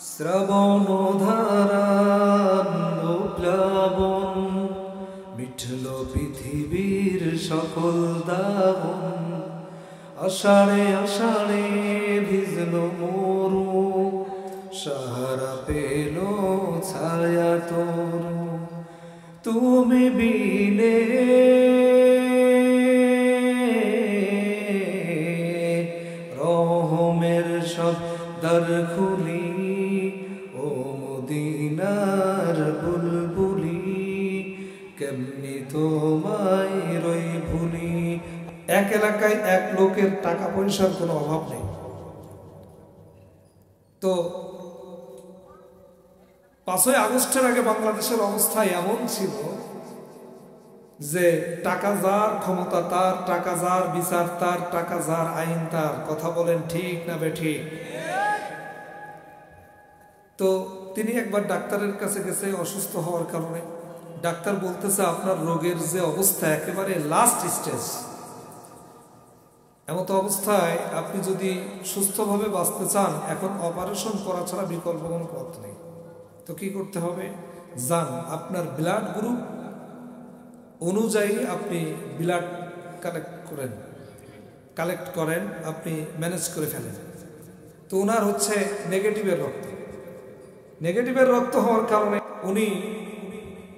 শ্রবণ ধারান প্লাবন মিঠল পৃথিবীর সকল দাবন। আষাঢ়ে আষাঢ়ে ভিজল মরু, সাহারা পেল ছায়া তরু। তুমি বিনে রহমের সব দ্বার খুলি, ও মদিনার বুলবুলি কেমনি তোমায় রই ভুলি। এক এলাকায় এক লোকের টাকা পয়সার কোনো অভাব নেই। তো 5ই আগস্টের আগে বাংলাদেশের অবস্থা এমন ছিল যে টাকা যার ক্ষমতা তার, টাকা যার বিচার তার, টাকা যার আইন তার। কথা বলেন ঠিক না বেঠিক? তো তিনি একবার ডাক্তারের কাছে গেছে অসুস্থ হওয়ার কারণে। ডাক্তার বলতেছে আপনার রোগের যে অবস্থা একেবারে লাস্ট স্টেজ, এমত অবস্থায় আপনি যদি সুস্থভাবে বাঁচতে চান এখন অপারেশন করা ছাড়া বিকল্প কোনো পথ নেই। তো কি করতে হবে? যান আপনার ব্লাড গ্রুপ অনুযায়ী আপনি ব্লাড কালেক্ট করেন, আপনি ম্যানেজ করে ফেলেন। তো ওনার হচ্ছে নেগেটিভের রক্ত। নেগেটিভের রক্ত হওয়ার কারণে উনি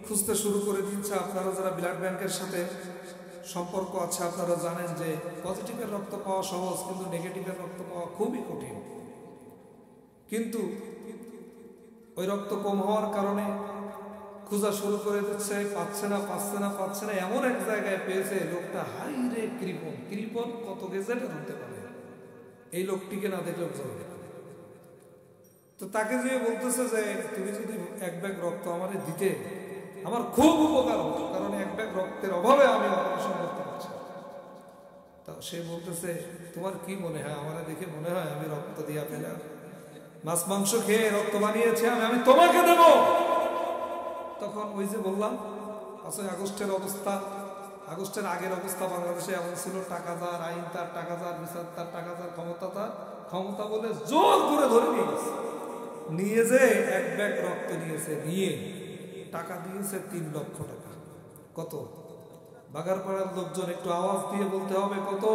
খুঁজতে শুরু করে দিচ্ছে। আপনারা যারা ব্লাড ব্যাংকের সাথে সম্পর্ক আছে আপনারা জানেন যে পজিটিভের রক্ত পাওয়া সহজ, কিন্তু নেগেটিভের রক্ত পাওয়া খুবই কঠিন। কিন্তু ওই রক্ত কম হওয়ার কারণে খোঁজা শুরু করে দিচ্ছে, পাচ্ছে না। এমন এক জায়গায় পেয়েছে লোকটা হাইরে কৃপণ কত গেজেটে ধরতে পারে, এই লোকটিকে না দেখলে বোঝা যাবে। তো তাকে যে বলতেছে যে তুমি যদি এক ব্যাগ রক্ত আমারে দিতে আমার খুব উপকার হতো, কারণ এক ব্যাগ রক্তের অভাবে আমি অপারেশন করতে পারছি। তা সে বলতেছে তোমার কি মনে হয়, আমার দেখে মনে হয় আমি রক্ত দিয়া পেলাম, মাছ মাংস খেয়ে রক্ত বানিয়েছে আমি তোমাকে দেব। তখন ওই যে বললাম 5ই আগস্টের অবস্থা, আগস্টের আগের অবস্থা বাংলাদেশে এমন ছিল, টাকা যার আইন তার, টাকা যার বিচার তার, টাকা যার ক্ষমতা তার। ক্ষমতা বলে জোর করে ধরে নিয়ে গেছে, নিয়ে যে এক ব্যাগ রক্ত নিয়েছে, নিয়ে টাকা দিয়েছে 3 লক্ষ টাকা। কত? বাগারপাড়ার লোকজন একটু আওয়াজ দিয়ে বলতে হবে কত?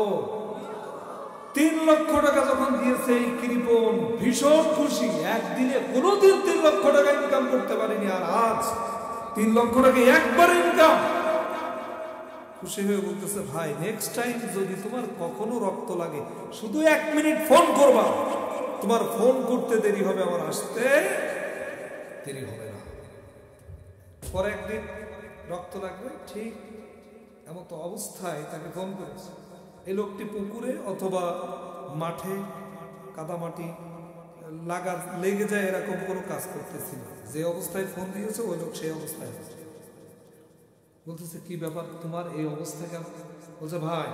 3 লক্ষ টাকা যখন দিয়েছে এই কৃপণ ভীষণ খুশি। একদিনে কোনোদিন 3 লক্ষ টাকা ইনকাম করতে পারিনি, আর আজ 3 লক্ষ টাকা একবারে ইনকাম। খুশি হয়ে বলতেছে ভাই নেক্সট টাইম যদি তোমার কখনো রক্ত লাগে শুধু 1 মিনিট ফোন করবা, তোমার ফোন করতে দেরি হবে, আমার আসতে দেরি হবে না। পরে একদিন রক্ত লাগবে, ঠিক এমন তো অবস্থায় তাকে ফোন করেছে। এই লোকটি পুকুরে অথবা মাঠে কাদামাটি লেগে যায় এরকম কোনো কাজ করতেছিল। যে অবস্থায় ফোন দিয়েছে ওই লোক সেই অবস্থায় আছে। বলতেছে কি ব্যাপার তোমার এই অবস্থা কেমন? বলছে ভাই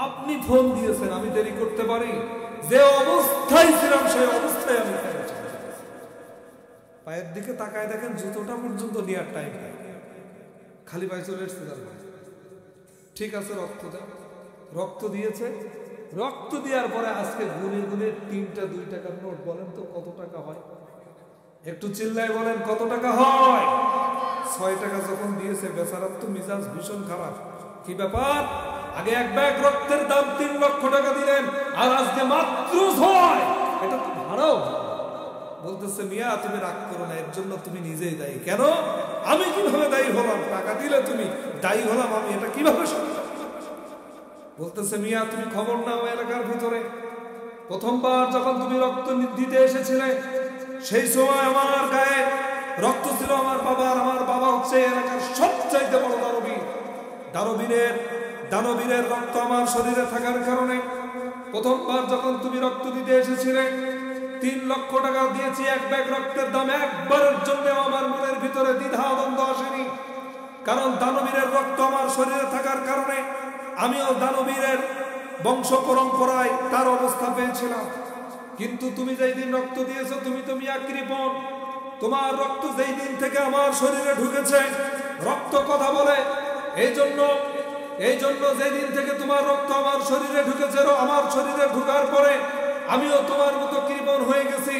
আপনি ফোন দিয়েছেন, আমি দেরি করতে পারি? যে অবস্থায় ছিলাম সেই অবস্থায় আমি পায়ের দিকে তাকায় দেখেন জুতোটা পর্যন্ত নেওয়ার টাইম নাই, খালি পায়ে চলে এসছে। ঠিক আছে রক্ত দাও। রক্ত দিয়েছে। রক্ত দেওয়ার পরে আজকে গুনে গুনে 3টা 2 টাকার নোট, বলেন তো কত টাকা হয়? একটু চিল্লায় বলেন কত টাকা হয়? 6 টাকা যখন দিয়েছে বেচারার তো মিজাজ ভীষণ খারাপ। কি ব্যাপার, আগে এক ব্যাগ রক্তের দাম 3 লক্ষ টাকা দিলেন, আর আজকে মাত্র 6, এটা তো ভাড়াও। বলতেছে মিয়া তুমি রাগ করো না, এর জন্য তুমি নিজেই দায়ী। কেন? আমি কিভাবে দায়ী হলাম? টাকা দিলে তুমি, দায়ী হলাম আমি, এটা কিভাবে সম্ভব? বলতেছে মিয়া তুমি খবর নাও এলাকার ভিতরে, প্রথমবার যখন তুমি রক্ত দিতে এসেছিলে সেই সময় আমার গায়ে রক্ত ছিল আমার বাবার। আমার বাবা হচ্ছে এলাকার সবচাইতে বড় দানবীর। দানবীরের রক্ত আমার শরীরে থাকার কারণে প্রথমবার যখন তুমি রক্ত দিতে এসেছিলে 3 লক্ষ টাকা দিয়েছি। এক ব্যাগ রক্তের দাম একবারের জন্য আমার মনের ভিতরে দ্বিধা দ্বন্দ্ব আসেনি, কারণ দানবীরের রক্ত আমার শরীরে থাকার কারণে আমিও দানবীরের বংশ পরম্পরায় তার অবস্থা পেয়েছিলাম। কিন্তু তুমি যেই দিন রক্ত দিয়েছো তুমি তো মিয়া কৃপণ, তোমার রক্ত যেই দিন থেকে আমার শরীরে ঢুকেছে রক্ত কথা বলে। এই জন্য যেদিন থেকে তোমার রক্ত আমার শরীরে ঢুকেছে, আমার শরীরে ঢুকার পরে আমিও তোমার মতো কৃপণ হয়ে গেছি।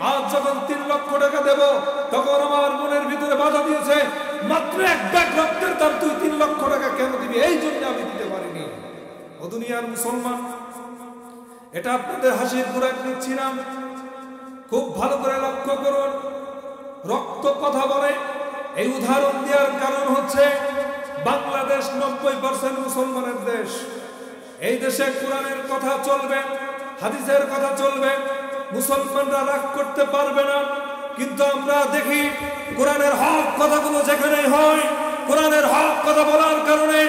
আজ যখন 3 লক্ষ টাকা দেব, তখন আমার মনের ভিতরে বাধা দিয়েছে, মাত্র 1 ব্যাগ রক্তের দাম তুই 3 লক্ষ টাকা কেন দিবি? এই জন্য আমি দিতে পারিনি। ও দুনিয়ার মুসলমান, এটা আপনাদের হাসির খোরাক নিচ্ছি না, খুব ভালো করে লক্ষ্য করুন। রক্ত কথা বলে, এই উদাহরণ দেওয়ার কারণ হচ্ছে বাংলাদেশ 90% মুসলমানের দেশ। এই দেশে কোরআনের কথা চলবে, হাদিসের কথা চলবে, মুসলমানরা রাগ করতে পারবে না। কিন্তু আমরা দেখি কোরআনের হক কথাগুলো যেখানেই হয়, কোরআনের হক কথা বলার কারণে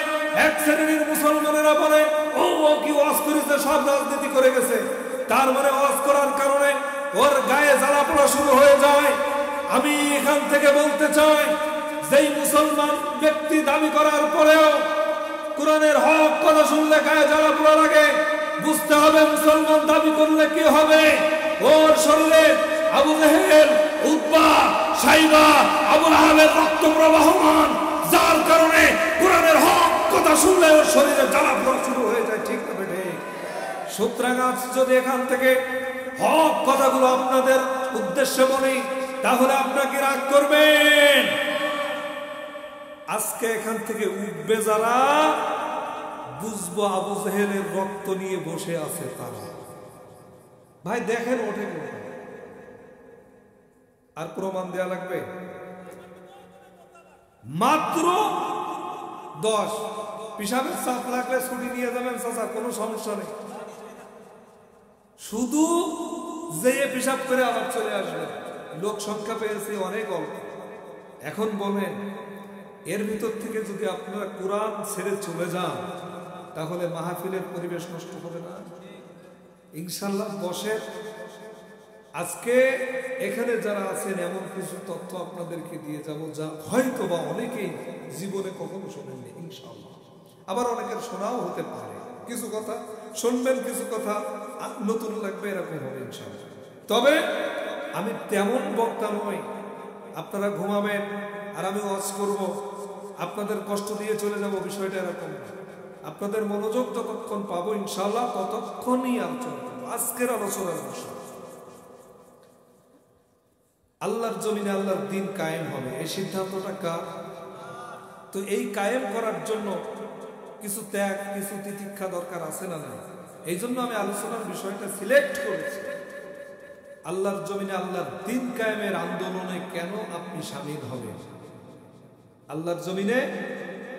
এক শ্রেণীর মুসলমানেরা বলে, ও কি ওয়াজ করেছে, সব রাজনীতি করে গেছে। তার মানে ওয়াজ করার কারণে ওর গায়ে জ্বালা পোড়া শুরু হয়ে যায়। আমি এখান থেকে বলতে চাই, যেই মুসলমান ব্যক্তি দাবি করার পরেও কোরআনের হক কথা শুনলে গায়ে জ্বালা পোড়া লাগে, বুঝতে হবে মুসলমান দাবি করলে কি হবে। ওর শরীরে আবু জেহেল, উতবা, সাইবা, আবু লাহাবের রক্ত প্রবাহমান, যার কারণে কোরআনের হক কথা শুনলে ওর শরীরে জ্বালা পোড়া শুরু হয়ে যায়। ঠিক না বেঠে? সুতরাং আজ যদি এখান থেকে হক কথাগুলো আপনাদের উদ্দেশ্যে বলি, তাহলে আপনাকে রাগ করবেন। আজকে এখান থেকে উঠবে যারা, বুঝবো আবু জেহেলের রক্ত নিয়ে বসে আছে তারা। ভাই দেখেন ওঠে কোথায়, আর প্রমাণ দেয়া লাগবে? মাত্র 10 পিসাবের চাপ লাগলে ছুটি নিয়ে যাবেন চাচা, কোনো সমস্যা নেই। শুধু যেয়ে পিসাব করে আবার চলে আসবে। লোক সংখ্যা পেয়েছে অনেক অল্প। এখন বলেন, এর ভিতর থেকে যদি আপনারা কোরআন ছেড়ে চলে যান, তাহলে মাহফিলের পরিবেশ নষ্ট হবে না? ইনশাল্লাহ বসে আজকে এখানে যারা আছেন, এমন কিছু তথ্য আপনাদেরকে দিয়ে যাব যা হয়তো বা অনেকেই জীবনে কখনো শোনেননি। ইনশাল্লাহ আবার অনেকের শোনাও হতে পারে, কিছু কথা শুনবেন, কিছু কথা নতুন লাগবে, এরকম হবে ইনশাল্লাহ। তবে আমি তেমন বক্তা নই, আপনারা ঘুমাবেন আর আমি ওয়াজ করব, আপনাদের কষ্ট দিয়ে চলে যাব, বিষয়টা এরকম না। আপনাদের মনোযোগ যতক্ষণ পাবো ইনশাল্লাহ ততক্ষণই আলোচনা করবো। আজকের আলোচনার বিষয় আল্লাহর জমিনে আল্লাহর দিন কায়েম হবে, এই সিদ্ধান্তটা কার? তো এই কায়েম করার জন্য কিছু ত্যাগ, কিছু তিতিক্ষা দরকার আছে না? না, এই জন্য আমি আলোচনার বিষয়টা সিলেক্ট করেছি। আল্লাহর জমিনে আল্লাহর দিন কায়েমের আন্দোলনে কেন আপনি শামিল হবেন? আল্লাহর জমিনে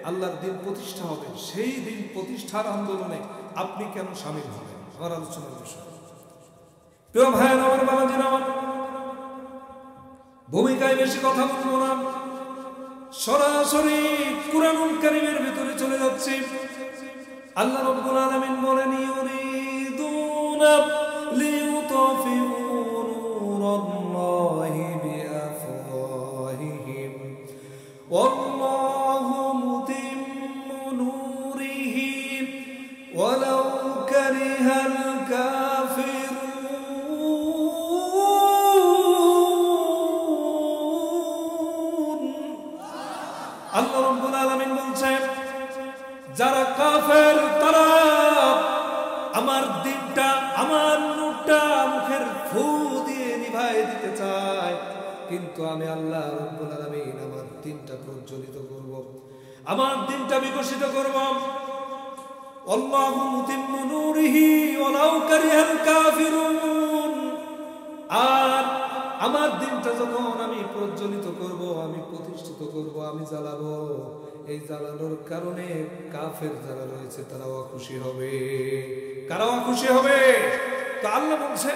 আল্লাহর দিন প্রতিষ্ঠা হবে, সেই দিন প্রতিষ্ঠার আন্দোলনে আপনি কেন শামিল হবেন? আমার আলোচনার বিষয়। প্রিয় ভাইয়ের আমার, বাবাজির আমার, ভূমিকায় বেশি কথা বলবো না, সরাসরি কুরআনুল কারীমের ভিতরে চলে যাচ্ছি। আল্লাহ রাব্বুল আলামিন বলেন, ইউরিদুনা লিইউতাফিউ নূরাল্লাহি বিআফওয়াহিহিম ওয়াল্লাহু মুতিম্মু নূরিহি ওয়ালাউ কারিহাল কাফিরুন। আল্লাহ রাব্বুল আলামিন বলছেন, যারা কাফের তারা আমার দিনটা, আমার নূরটা মুখের ফু দিয়ে নিভাই দিতে চায়, কিন্তু আমি আল্লাহ রাব্বুল আলামিন আমার দিনটা প্রজ্বলিত করব, আমার দিনটা বিকশিত করব। আল্লাহু মুতিম্মু নূরিহি ওয়ালাউ কারিহাল কাফিরুন। আর আমার দিনটা যখন আমি প্রজ্বলিত করব, আমি প্রতিষ্ঠিত করব, আমি জ্বালাবো, এই জ্বালানোর কারণে কাফের যারা রয়েছে তারাও খুশি হবে। কারাও খুশি হবে? তো আল্লাহ বলছে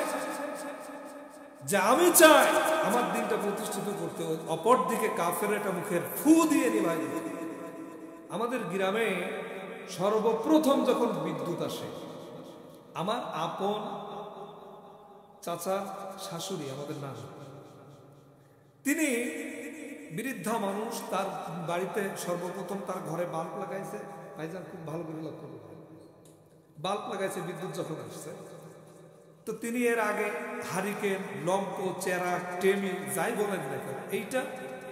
যে আমি চাই আমার দিনটা প্রতিষ্ঠিত করতে, অপর দিকে কাফের একটা মুখের ফু দিয়ে নিভাই দিতে। আমাদের গ্রামে সর্বপ্রথম যখন বিদ্যুৎ আসে, আমার আপন চাচা শাশুড়ি, আমাদের নানা, তিনি বৃদ্ধা মানুষ, তার বাড়িতে সর্বপ্রথম তার ঘরে বাল্ব লাগাইছে। ভাইজান খুব ভালো করে লক্ষ্য করবেন, বাল্ব লাগাইছে বিদ্যুৎ যখন আসছে। তো তিনি এর আগে হারিকেন, লম্প, চেরা, টেমি যাই বলেন না কেন, এইটা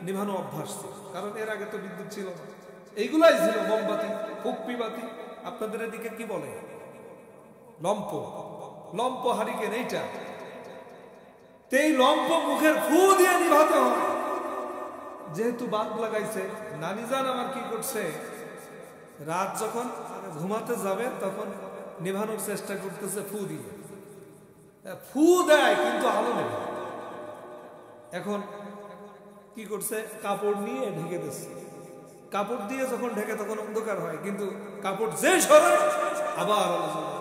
নিভানো অভ্যাস ছিল, কারণ এর আগে তো বিদ্যুৎ ছিল না। এইগুলাই ছিল মোমবাতি, কুপ্পি বাতি, আপনাদের এদিকে কি বলে, লম্প, লম্প, হারিকেন, এইটা। এই লম্প মুখের ফু দিয়ে নিভাতে হয়। যেহেতু বাল্ব লাগাইছে, নানিজান আমার কি করছে, রাত যখন ঘুমাতে যাবে তখন নিভানোর চেষ্টা করতেছে ফু দিয়ে। ফু দেয় কিন্তু আলো নেবে। এখন কি করছে, কাপড় নিয়ে ঢেকে দিচ্ছে। কাপড় দিয়ে যখন ঢেকে তখন অন্ধকার হয়, কিন্তু কাপড় যে সরে আবার আলো জ্বলে।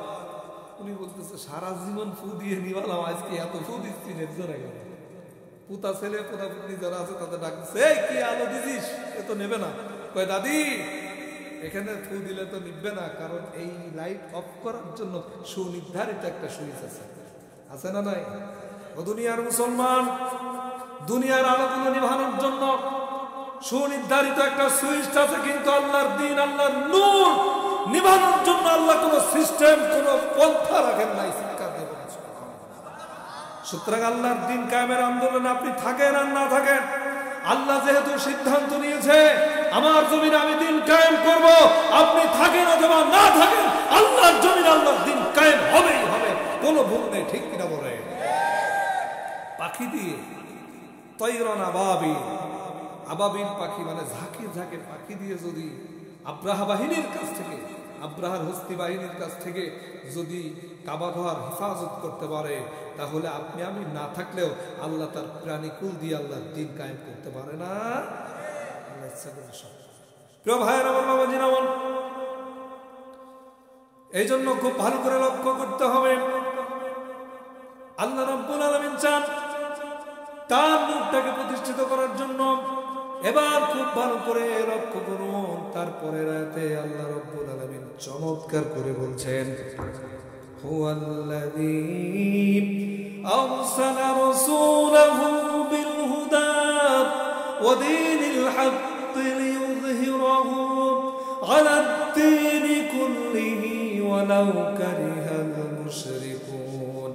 উনি বলতেছে সারা জীবন ফু দিয়ে নিভালাম, আজকে এত ফু দিচ্ছি নির্জনে গেল। পুতা ছেলে পুতা পুতনি যারা আছে তাদের ডাকছে, এই কি আলো দিছিস, এ তো নেবে না। কয় দাদি এখানে ফু দিলে তো নিবে না, কারণ এই লাইট অফ করার জন্য সুনির্ধারিত একটা সুইচ আছে, আছে না নাই? ও দুনিয়ার মুসলমান, দুনিয়ার আলোগুলো নিভানোর জন্য সুনির্ধারিত একটা সুইচ আছে, কিন্তু আল্লাহর দ্বীন, আল্লাহর নূর নিভানোর জন্য আল্লাহ কোন সিস্টেম, কোন পন্থা রাখেন নাই। সুতরাং আল্লাহর দ্বীন কায়েমের আন্দোলনে আপনি থাকেন আর না থাকেন, আল্লাহ যেহেতু সিদ্ধান্ত নিয়েছে আমার জমিনে আমি দ্বীন কায়েম করব, আপনি থাকেন অথবা না থাকেন আল্লাহর জমিনে আল্লাহর দ্বীন কায়েম হবেই হবে, কোনো ভুল নেই। ঠিক কিনা বলে? পাখি দিয়ে তৈরন আবাবিল, আবাবিল পাখি মানে ঝাঁকে ঝাঁকে পাখি দিয়ে যদি আব্রাহা বাহিনীর কাছ থেকে, আব্রাহার হস্তি বাহিনীর কাছ থেকে যদি কাবা ঘর হেফাজত করতে পারে, তাহলে আপনি আমি না থাকলেও আল্লাহ তার প্রাণীকুল দিয়ে আল্লাহর দ্বীন কায়েম করতে পারে না? আল্লাহ ইচ্ছা করে সব। প্রিয় ভাইয়ের আমার, বাবাজির আমার, এই জন্য খুব ভালো করে লক্ষ্য করতে হবে, আল্লাহ রাব্বুল আলামিন চান তার নূরটাকে প্রতিষ্ঠিত করার জন্য। এবার খুব ভালো করে লক্ষ্য করুন, তারপরে রাতে আল্লাহ রাব্বুল আলামিন চমৎকার করে বলছেন, হুয়াল্লাযী আরসালা রাসূলাহু বিল হুদা ওয়া দীনিল হাক্কি লিইয়ুযহিরাহু আলাদ দীনি কুল্লিহি ওয়ালাউ কারিহাল মুশরিকুন।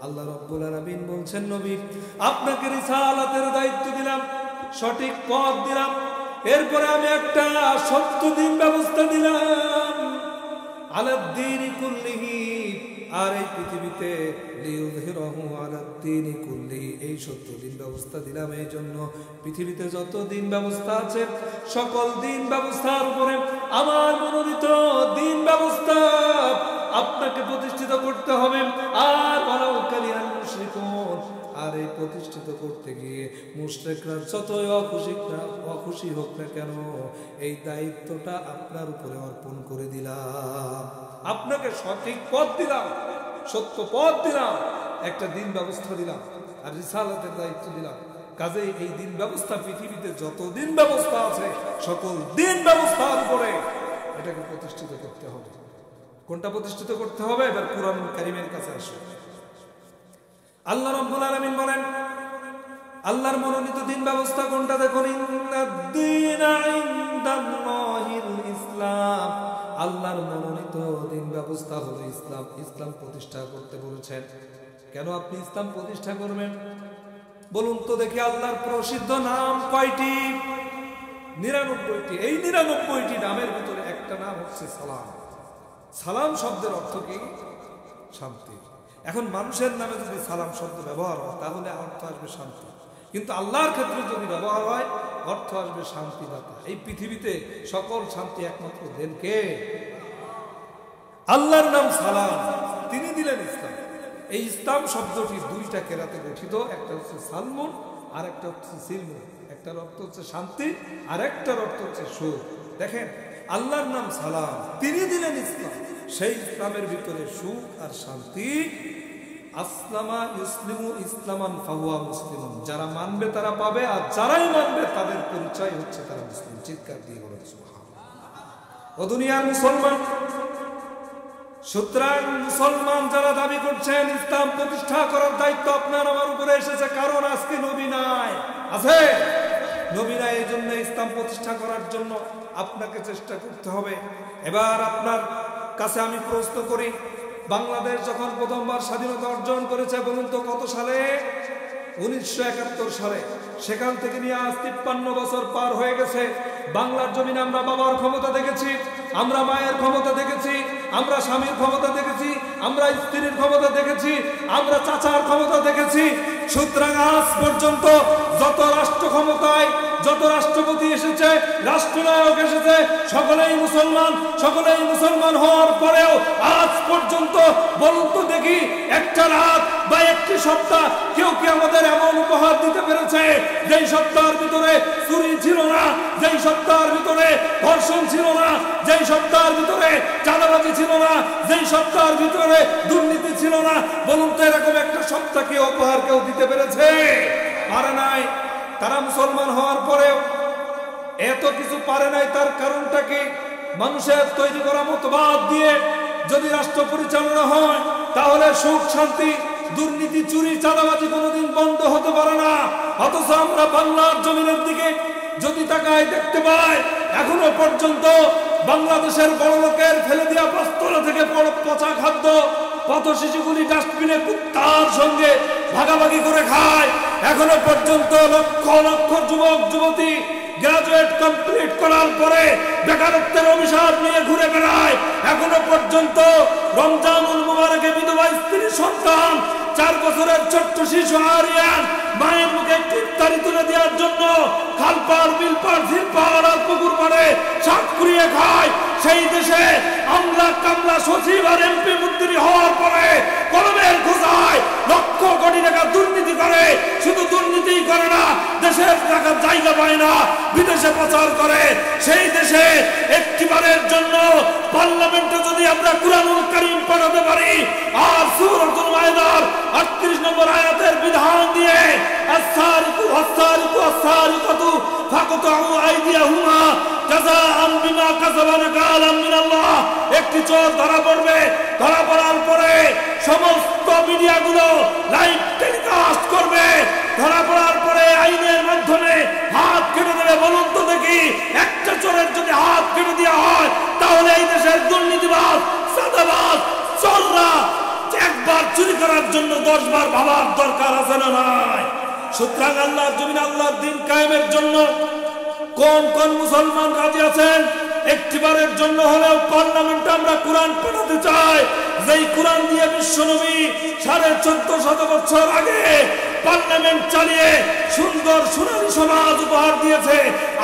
আল্লাহ রাব্বুল আলামিন বলছেন, নবী আপনাকে রিসালাতের দায়িত্ব দিলাম, সঠিক পথ দিলাম, এরপরে আমি একটা সত্য দিন ব্যবস্থা দিলাম, আলাদ দীনি কুল্লিহি, আর এই পৃথিবীতে লিইয়ুযহিরাহু আলাদ দীনি কুল্লিহি, এই সত্য দিন ব্যবস্থা দিলাম এই জন্য পৃথিবীতে যত দিন ব্যবস্থা আছে সকল দিন ব্যবস্থার উপরে আমার মনোনীত দিন ব্যবস্থা আপনাকে প্রতিষ্ঠিত করতে হবে। আর ওয়ালাউ কারিহাল মুশরিকুন, আর এই প্রতিষ্ঠিত করতে গিয়ে মুশরিকরা যতই অখুশি হোক না কেন, এই দায়িত্বটা আপনার উপরে অর্পণ করে দিলাম। আপনাকে সঠিক পথ দিলাম, সত্য পথ দিলাম, একটা দিন ব্যবস্থা দিলাম, আর রিসালাতের দায়িত্ব দিলাম। কাজেই এই দিন ব্যবস্থা, পৃথিবীতে যত দিন ব্যবস্থা আছে সকল দিন ব্যবস্থার উপরে এটাকে প্রতিষ্ঠিত করতে হবে। কোনটা প্রতিষ্ঠিত করতে হবে? এবার কুরআন কারীমের কাছে আসুন। আল্লাহ রাব্বুল আলামিন বলেন, আল্লাহর মনোনীত দিন ব্যবস্থা কোনটা দেখুন, ইন্নাদ-দীনা ইনদাল্লাহিল ইসলাম, আল্লাহর মনোনীত দিন ব্যবস্থা হলো ইসলাম। ইসলাম প্রতিষ্ঠা করতে বলেছেন। কেন আপনি ইসলাম প্রতিষ্ঠা করবেন বলুন তো দেখি? আল্লাহর প্রসিদ্ধ নাম কয়টি? 99টি। এই 99টি নামের ভিতরে একটা নাম হচ্ছে সালাম। সালাম শব্দের অর্থ কি? শান্তি। এখন মানুষের নামে যদি সালাম শব্দ ব্যবহার হয় তাহলে অর্থ আসবে শান্তি, কিন্তু আল্লাহর ক্ষেত্রে যদি ব্যবহার হয় অর্থ আসবে শান্তিদাতা। এই পৃথিবীতে সকল শান্তি একমাত্র দেন কে? আল্লাহর নাম সালাম, তিনি দিলেন ইসলাম। এই ইসলাম শব্দটি দুইটা কেরাতে গঠিত, একটা হচ্ছে সালমুন আর একটা হচ্ছে সিলমুন। একটার অর্থ হচ্ছে শান্তি আর একটার অর্থ হচ্ছে সুখ। দেখেন, আল্লাহর নাম সালাম, তিনি দিলেন ইসলাম, সেই ইসলামের ভিতরে সুখ আর শান্তি। আসলামা ইসলিমু ইসলামান ফাহুয়া মুসলিমুন, যারা মানবে তারা পাবে, আর যারাই মানবে তাদের পরিচয় হচ্ছে তারা মুসলিম। চিৎকার দিয়ে বলেন সুবহানাল্লাহ। ও দুনিয়ার মুসলমান, সুতরাং মুসলমান যারা দাবি করছেন ইসলাম প্রতিষ্ঠা করার দায়িত্ব আপনার আমার উপরে এসেছে, কারণ আজকে নবী নাই, আছে নবী নাই, এই জন্য ইসলাম প্রতিষ্ঠা করার জন্য আপনাকে চেষ্টা করতে হবে। এবার আপনার কাছে আমি প্রশ্ন করি, বাংলাদেশ যখন প্রথমবার স্বাধীনতা অর্জন করেছে বলুন তো কত সালে? 1971 সালে। সেখান থেকে নিয়ে আজ 53 বছর পার হয়ে গেছে। বাংলার জমিনে আমরা বাবার ক্ষমতা দেখেছি, আমরা মায়ের ক্ষমতা দেখেছি, আমরা স্বামীর ক্ষমতা দেখেছি, আমরা স্ত্রীর ক্ষমতা দেখেছি, আমরা চাচার ক্ষমতা দেখেছি, সুতরাং আজ পর্যন্ত যত রাষ্ট্র ক্ষমতায়, যত রাষ্ট্রপতি এসেছে, রাষ্ট্রনায়ক এসেছে, সকলেই মুসলমান হওয়ার পরেও আজ পর্যন্ত বলুন তো দেখি, একটা রাত বা একটি সপ্তাহ কেউ কি আমাদের এমন উপহার দিতে পেরেছে যেই সপ্তাহের ভিতরে চুরি ছিল না, যেই সপ্তাহের ভিতরে ধর্ষণ ছিল না, যেই সপ্তাহের ভিতরে চাঁদাবাজি ছিল না, যেই সপ্তাহের ভিতরে দুর্নীতি ছিল না? বলুন তো এরকম একটা সপ্তাহ কি উপহার কেউ দিতে পেরেছে? পারে নাই। তারা মুসলমান হওয়ার পরেও এত কিছু পারে নাই। তার কারণটা কি? মানুষের তৈরি করা মতবাদ দিয়ে যদি রাষ্ট্র পরিচালনা হয় তাহলে সুখ শান্তি, দুর্নীতি, চুরি, চাঁদাবাজি কোনোদিন বন্ধ হতে পারে না। অথচ আমরা বাংলার জমিনের দিকে যদি তাকাই দেখতে পাই এখনো পর্যন্ত বাংলাদেশের বড় লোকের ফেলে দেওয়া বস্ত্র থেকে পচা খাদ্য পথ শিশুগুলি ডাস্টবিনে কুত্তার সঙ্গে ভাগাভাগি করে খায়। এখনো পর্যন্ত লক্ষ লক্ষ যুবক যুবতী গ্রাজুয়েট কমপ্লিট করার পরে বেকারত্বের অভিশাপ নিয়ে ঘুরে বেড়ায়। এখনো পর্যন্ত রমজানুল মুবারকে বিধবা স্ত্রী সন্তান 4 বছরের ছোট্ট শিশু আরিয়ান মায়ের মুখে ইফতারি তুলে দেওয়ার জন্য খালপাড়, বিলপাড়, ঝিলপাড় আর পুকুর পাড়ে শাক কুড়িয়ে খায়। সেই দেশে আমলা কামলা সচিব আর এমপি মন্ত্রী হওয়ার পরে কলমের খোঁজায় লক্ষ কোটি টাকা দুর্নীতি করে। শুধু দুর্নীতি করে না, দেশের টাকার জায়গা পায় না, বিদেশে পাচার করে। সেই দেশে একটিবারের জন্য পার্লামেন্টে যদি আমরা কুরআনুল কারীম পড়াতে পারি আর সূরাতুল মায়েদার 38 নম্বর আয়াতের বিধান দিয়ে আস-সারিকু ওয়াস-সারিকু ওয়াস-সারিকাতু ফাকতাউ আইদিয়াহুমা জাযাআন বিমা কাসাবা নাকালাম মিনাল্লাহ, একটি চোর ধরা পড়বে, ধরা পড়ার পরে সমস্ত মিডিয়াগুলো লাইভ টেলিকাস্ট করবে, ধরা পড়ার পরে আইনের মাধ্যমে হাত কেটে দেবে। বলুন তো দেখি, একটা চোরের যদি হাত কেটে দেওয়া হয় তাহলে এই দেশের দুর্নীতিবাজ, চাঁদাবাজ, চোররা একবার চুরি করার জন্য 10 বার ভাবার দরকার আছে না নাই? সুতরাং আল্লাহর জমিনে আল্লাহর দ্বীন কায়েমের জন্য কোন কোন মুসলমান রাজি আছেন একটিবারের জন্য হলেও পার্লামেন্টে আমরা কোরআন পড়াতে চাই? যেই কোরআন দিয়ে বিশ্বনবী 1450 বছর আগে পার্লামেন্ট চালিয়ে সুন্দর সোনালী সমাজ উপহার দিয়েছে,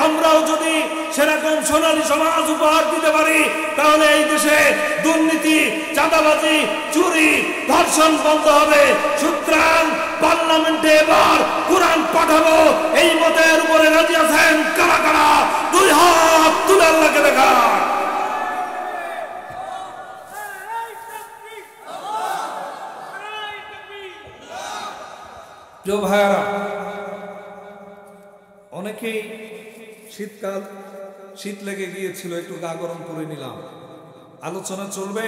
আমরাও যদি সেরকম সোনালী সমাজ উপহার দিতে পারি তাহলে এই দেশে দুর্নীতি, চাঁদাবাজি, চুরি, ধর্ষণ বন্ধ হবে। সুতরাং পার্লামেন্টে এবার কোরআন পাঠাবো, এই মতের উপরে রাজি আছেন কারা কারা? 2 হাত তুলে আল্লাহকে দেখা। প্রিয় ভাইরা, অনেকেই শীতকাল, শীত লেগে গিয়েছিল, একটু গা গরম করে নিলাম। আলোচনা চলবে,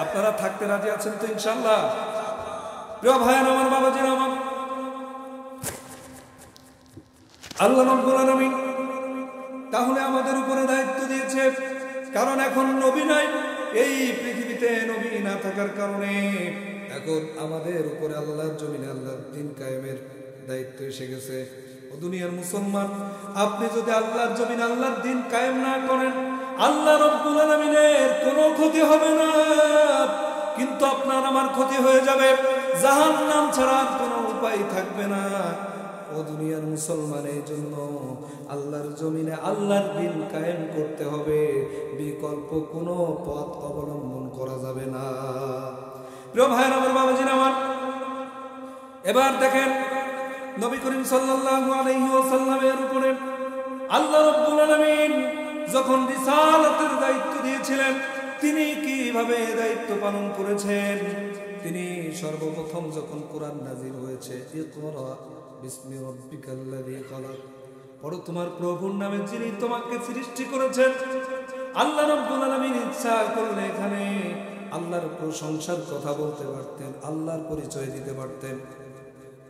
আপনারা থাকতে রাজি আছেন তো ইনশাআল্লাহ? প্রিয় ভাইরা আমার, বাবাজিরা আমার, আল্লাহ রাব্বুল আলামিন তাহলে আমাদের উপরে দায়িত্ব দিয়েছে, কারণ এখন নবী নাই, এই পৃথিবীতে নবী না থাকার কারণে এখন আমাদের উপরে আল্লাহর জমিনে আল্লাহর দ্বীন কায়েমের দায়িত্ব এসে গেছে। ও দুনিয়ার মুসলমান, আপনি যদি আল্লাহর জমিনে আল্লাহর দ্বীন কায়েম না করেন, আল্লাহ রাব্বুল আলামিনের কোনো ক্ষতি হবে না, কিন্তু আপনার আমার ক্ষতি হয়ে যাবে। জাহান্নাম ছাড়া কোনো উপায় থাকবে না। ও দুনিয়ার মুসলমানের জন্য আল্লাহর জমিনে আল্লাহর দ্বীন কায়েম করতে হবে, বিকল্প কোনো পথ অবলম্বন করা যাবে না। প্রিয় ভাইরা আমার, বাবাজিরা আমার, এবার দেখেন নবী করিম সাল্লাল্লাহু আলাইহি ওয়াসাল্লামের উপরে আল্লাহ রাব্বুল আলামিন যখন রিসালাতের দায়িত্ব দিয়েছিলেন, তিনি কিভাবে দায়িত্ব পালন করেছেন? তিনি সর্বপ্রথম যখন কোরআন নাযিল হয়েছে, ইকরা বিসমি রাব্বিকাল্লাযী খালাক, পড়ো তোমার প্রভুর নামে যিনি তোমাকে সৃষ্টি করেছেন। আল্লাহ রাব্বুল আলামিন ইচ্ছা করলে এখানে আল্লাহর প্রশংসার কথা বলতে পারতেন, আল্লাহর পরিচয় দিতে পারতেন।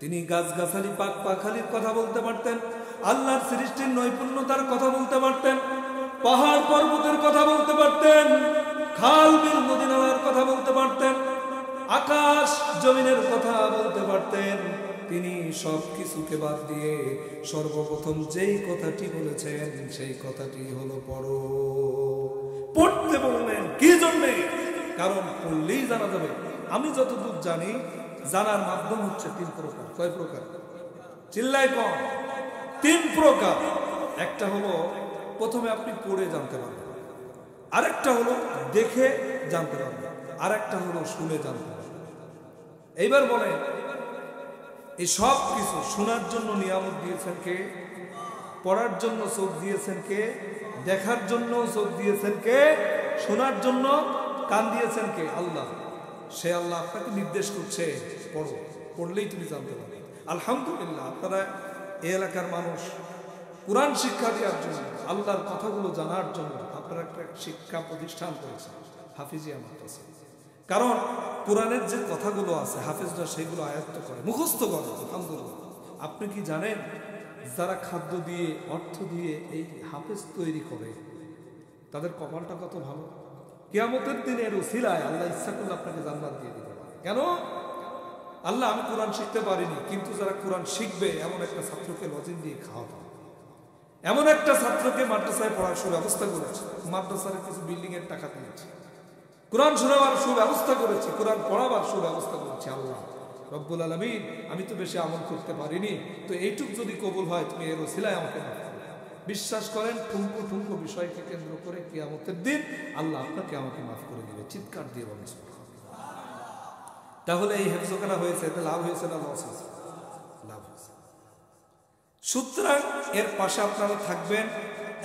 তিনি গাছগাছালি, পাক পাখালির কথা বলতে পারতেন, আল্লাহর সৃষ্টির নৈপুণ্যতার কথা বলতে পারতেন, পাহাড় পর্বতের কথা বলতে পারতেন, খাল বিল নদী নালার কথা বলতে পারতেন, আকাশ জমিনের কথা বলতে পারতেন। তিনি সব কিছুকে বাদ দিয়ে সর্বপ্রথম যেই কথাটি বলেছেন সেই কথাটি হলো পড়ো। পড়তে বললেন কি জন্যে? কারণ পড়লেই জানা যাবে। আমি যতদূর জানি জানার মাধ্যম হচ্ছে 3 প্রকার। কয় প্রকার? চিল্লায় কম। 3 প্রকার। একটা হলো প্রথমে আপনি পড়ে জানতে পারবেন, আরেকটা হলো দেখে জানতে পারবেন, আরেকটা হলো শুনে জানতে পারবেন। এইবার বলে এই সব কিছু শোনার জন্য নিয়ামত দিয়েছেন কে? পড়ার জন্য চোখ দিয়েছেন কে? দেখার জন্য চোখ দিয়েছেন কে? শোনার জন্য কান দিয়েছেন কে? আল্লাহ। সে আল্লাহ আপনাকে নির্দেশ করছে পড়ো, পড়লেই তুমি জানতে পারবে। আলহামদুলিল্লাহ, আপনারা এই এলাকার মানুষ কোরআন শিক্ষা দেওয়ার জন্য, আল্লাহর কথাগুলো জানার জন্য আপনারা একটা শিক্ষা প্রতিষ্ঠান করেছেন, হাফিজিয়া মাদ্রাসা। কারণ কোরআনের যে কথাগুলো আছে হাফিজরা সেগুলো আয়ত্ত করে, মুখস্থ করে। আলহামদুলিল্লাহ। আপনি কি জানেন যারা খাদ্য দিয়ে, অর্থ দিয়ে এই হাফেজ তৈরি করে তাদের কপালটা কত ভালো? কিয়ামতের দিনের উসিলায় আল্লাহ ইচ্ছা করলে আপনাকে জান্নাত দিয়ে দিতে পারে। কেন? আল্লাহ আমি কোরআন শিখতে পারিনি, কিন্তু যারা কোরআন শিখবে এমন একটা ছাত্রকে লজিং দিয়ে খাওয়াতে, এমন একটা ছাত্রকে মাদ্রাসায় পড়ার সুব্যবস্থা করেছে, মাদ্রাসার কিছু বিল্ডিং এর টাকা দিয়েছে, কোরআন শোনাবার সুব্যবস্থা করেছে, কোরআন পড়াবার সুব্যবস্থা করেছে আল্লাহ রব্বুল আলামিন। আমি তো বেশি আমল করতে পারিনি, তো এইটুক যদি কবুল হয় তুমি এর ওসিলায় আমাকে মাফ করো। বিশ্বাস করেন ঠুনকো ঠুনকো বিষয়কে কেন্দ্র করে কিয়ামতের দিন আল্লাহ আপনাকে আমাকে মাফ করে দিবে। চিৎকার দিয়ে বলেন সুবহানাল্লাহ। তাহলে এই হেফজখানা হয়েছে, এতে লাভ হয়েছে না লস হয়েছে? লাভ হয়েছে। সুতরাং এর পাশে আপনারা থাকবেন